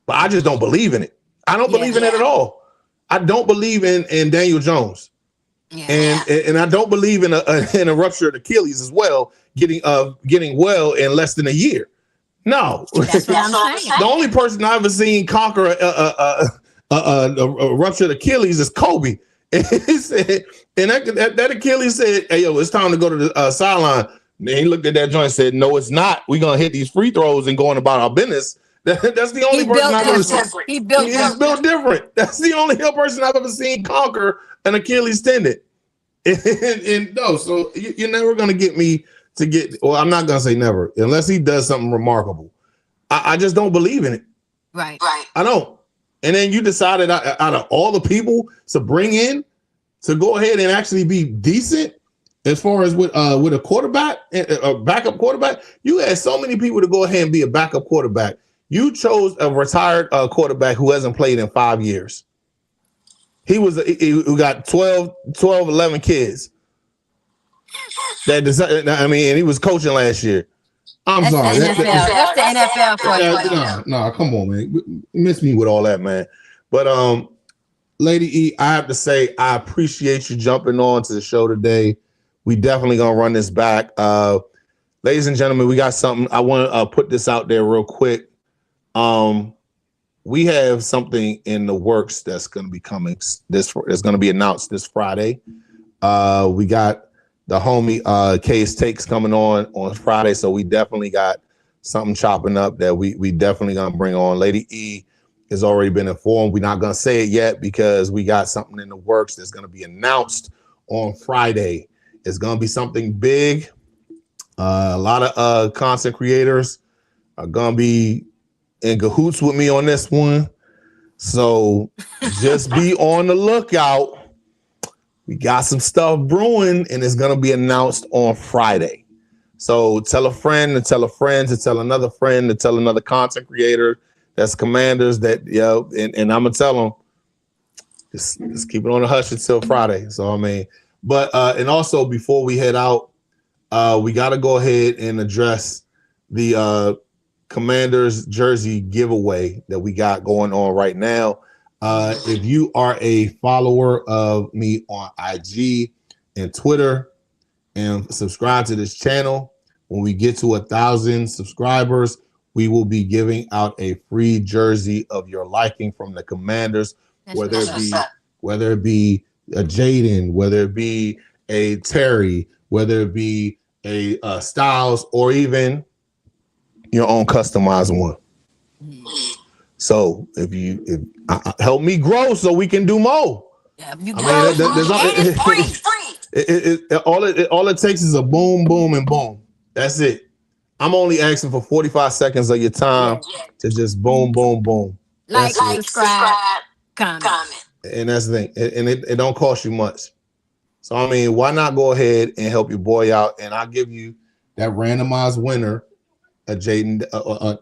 But I just don't believe in it. I don't believe in it at all. I don't believe in Daniel Jones. Yeah. And I don't believe in a ruptured Achilles as well, getting well in less than a year. No. That's what I'm saying. The only person I've ever seen conquer a ruptured Achilles is Kobe. And he said, and that Achilles said, "Hey, yo, it's time to go to the sideline." And he looked at that joint and said, "No, it's not. We're gonna hit these free throws and going about our business." That's the only person I've ever seen. He's built different. That's the only person I've ever seen conquer an Achilles tendon. And no, so you're never gonna get me to get. Well, I'm not gonna say never, unless he does something remarkable. I just don't believe in it. Right. I don't. And then you decided out of all the people to bring in to go ahead and actually be decent as far as with a quarterback, a backup quarterback. You had so many people to go ahead and be a backup quarterback. You chose a retired quarterback who hasn't played in 5 years. He got 11 kids. And he was coaching last year. I'm sorry. That's the NFL for you. No, come on, man. You miss me with all that, man. But Lady E, I have to say I appreciate you jumping on to the show today. We definitely gonna run this back. Ladies and gentlemen, we got something. I want to put this out there real quick. We have something in the works that's going to be coming. It's going to be announced this Friday. We got the homie Case Takes coming on Friday, so we definitely got something chopping up that we definitely gonna bring on. Lady E has already been informed. We're not gonna say it yet because we got something in the works that's gonna be announced on Friday. It's gonna be something big. A lot of content creators are gonna be in cahoots with me on this one, so just be on the lookout. We got some stuff brewing, and it's going to be announced on Friday. So tell a friend to tell a friend to tell another friend to tell another content creator that's Commanders that, and I'm gonna tell them just keep it on the hush until Friday. So I mean, but and also before we head out, we got to go ahead and address the Commanders jersey giveaway that we got going on right now. If you are a follower of me on IG and Twitter and subscribe to this channel, when we get to 1,000 subscribers, we will be giving out a free jersey of your liking from the Commanders, whether it be a Jaden, whether it be a Terry, whether it be a Styles, or even your own customized one. So if help me grow so we can do more. Yeah, you all it takes is a boom, boom, and boom. That's it. I'm only asking for 45 seconds of your time to just boom, boom, boom. Like, subscribe, comment. And that's the thing. And it don't cost you much. So I mean, why not go ahead and help your boy out? And I'll give you that randomized winner a Jaden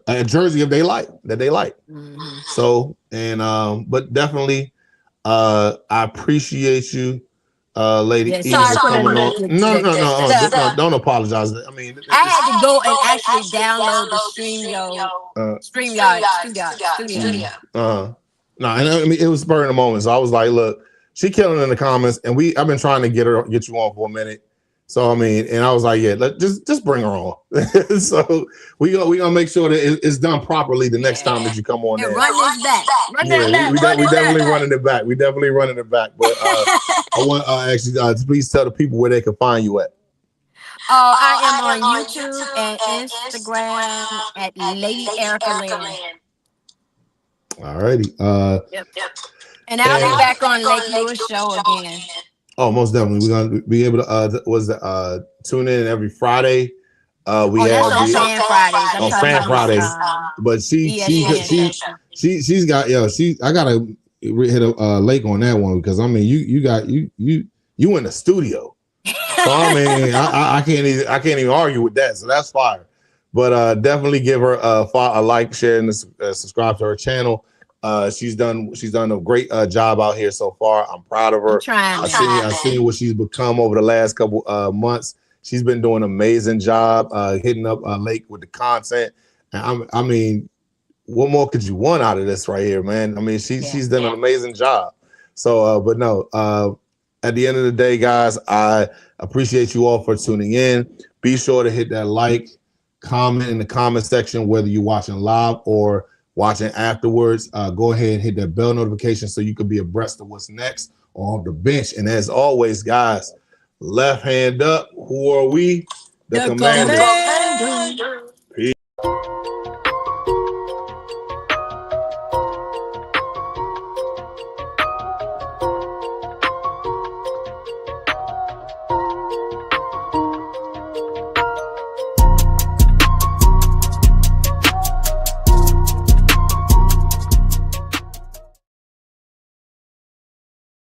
a jersey that they like. Mm-hmm. So but definitely I appreciate you, Lady E, for coming on. No, don't apologize. I mean, I had to go and actually download the StreamYard studio. No, and I mean it was spur in the moment. So I was like, look, she killing in the comments, and I've been trying to get you on for a minute. So I mean, and I was like, yeah, just bring her on. So we gonna make sure that it's done properly the next time that you come on. Run this back. We definitely running it back. We definitely running it back. But I want actually please tell the people where they can find you at. I am on YouTube and Instagram at Lady Erica Lynn. All righty. Yep. And I'll be back on Lake Lewis show again. Oh, most definitely. We're gonna be able to tune in every Friday. We have on Fan Fridays. But she's got I gotta hit a lake on that one because I mean you in the studio. So I mean I can't even argue with that. So that's fire. But definitely give her a like, share, and subscribe to her channel. She's done a great job out here so far. I'm proud of her. I've seen what she's become over the last couple months. She's been doing an amazing job hitting up Lake with the content. And I mean, what more could you want out of this right here, man? I mean, she's done an amazing job. So, but no, at the end of the day, guys, I appreciate you all for tuning in. Be sure to hit that like, comment in the comment section, whether you're watching live or watching afterwards. Go ahead and hit that bell notification so you can be abreast of what's next on the bench. And as always, guys, left hand up. Who are we? The Commanders.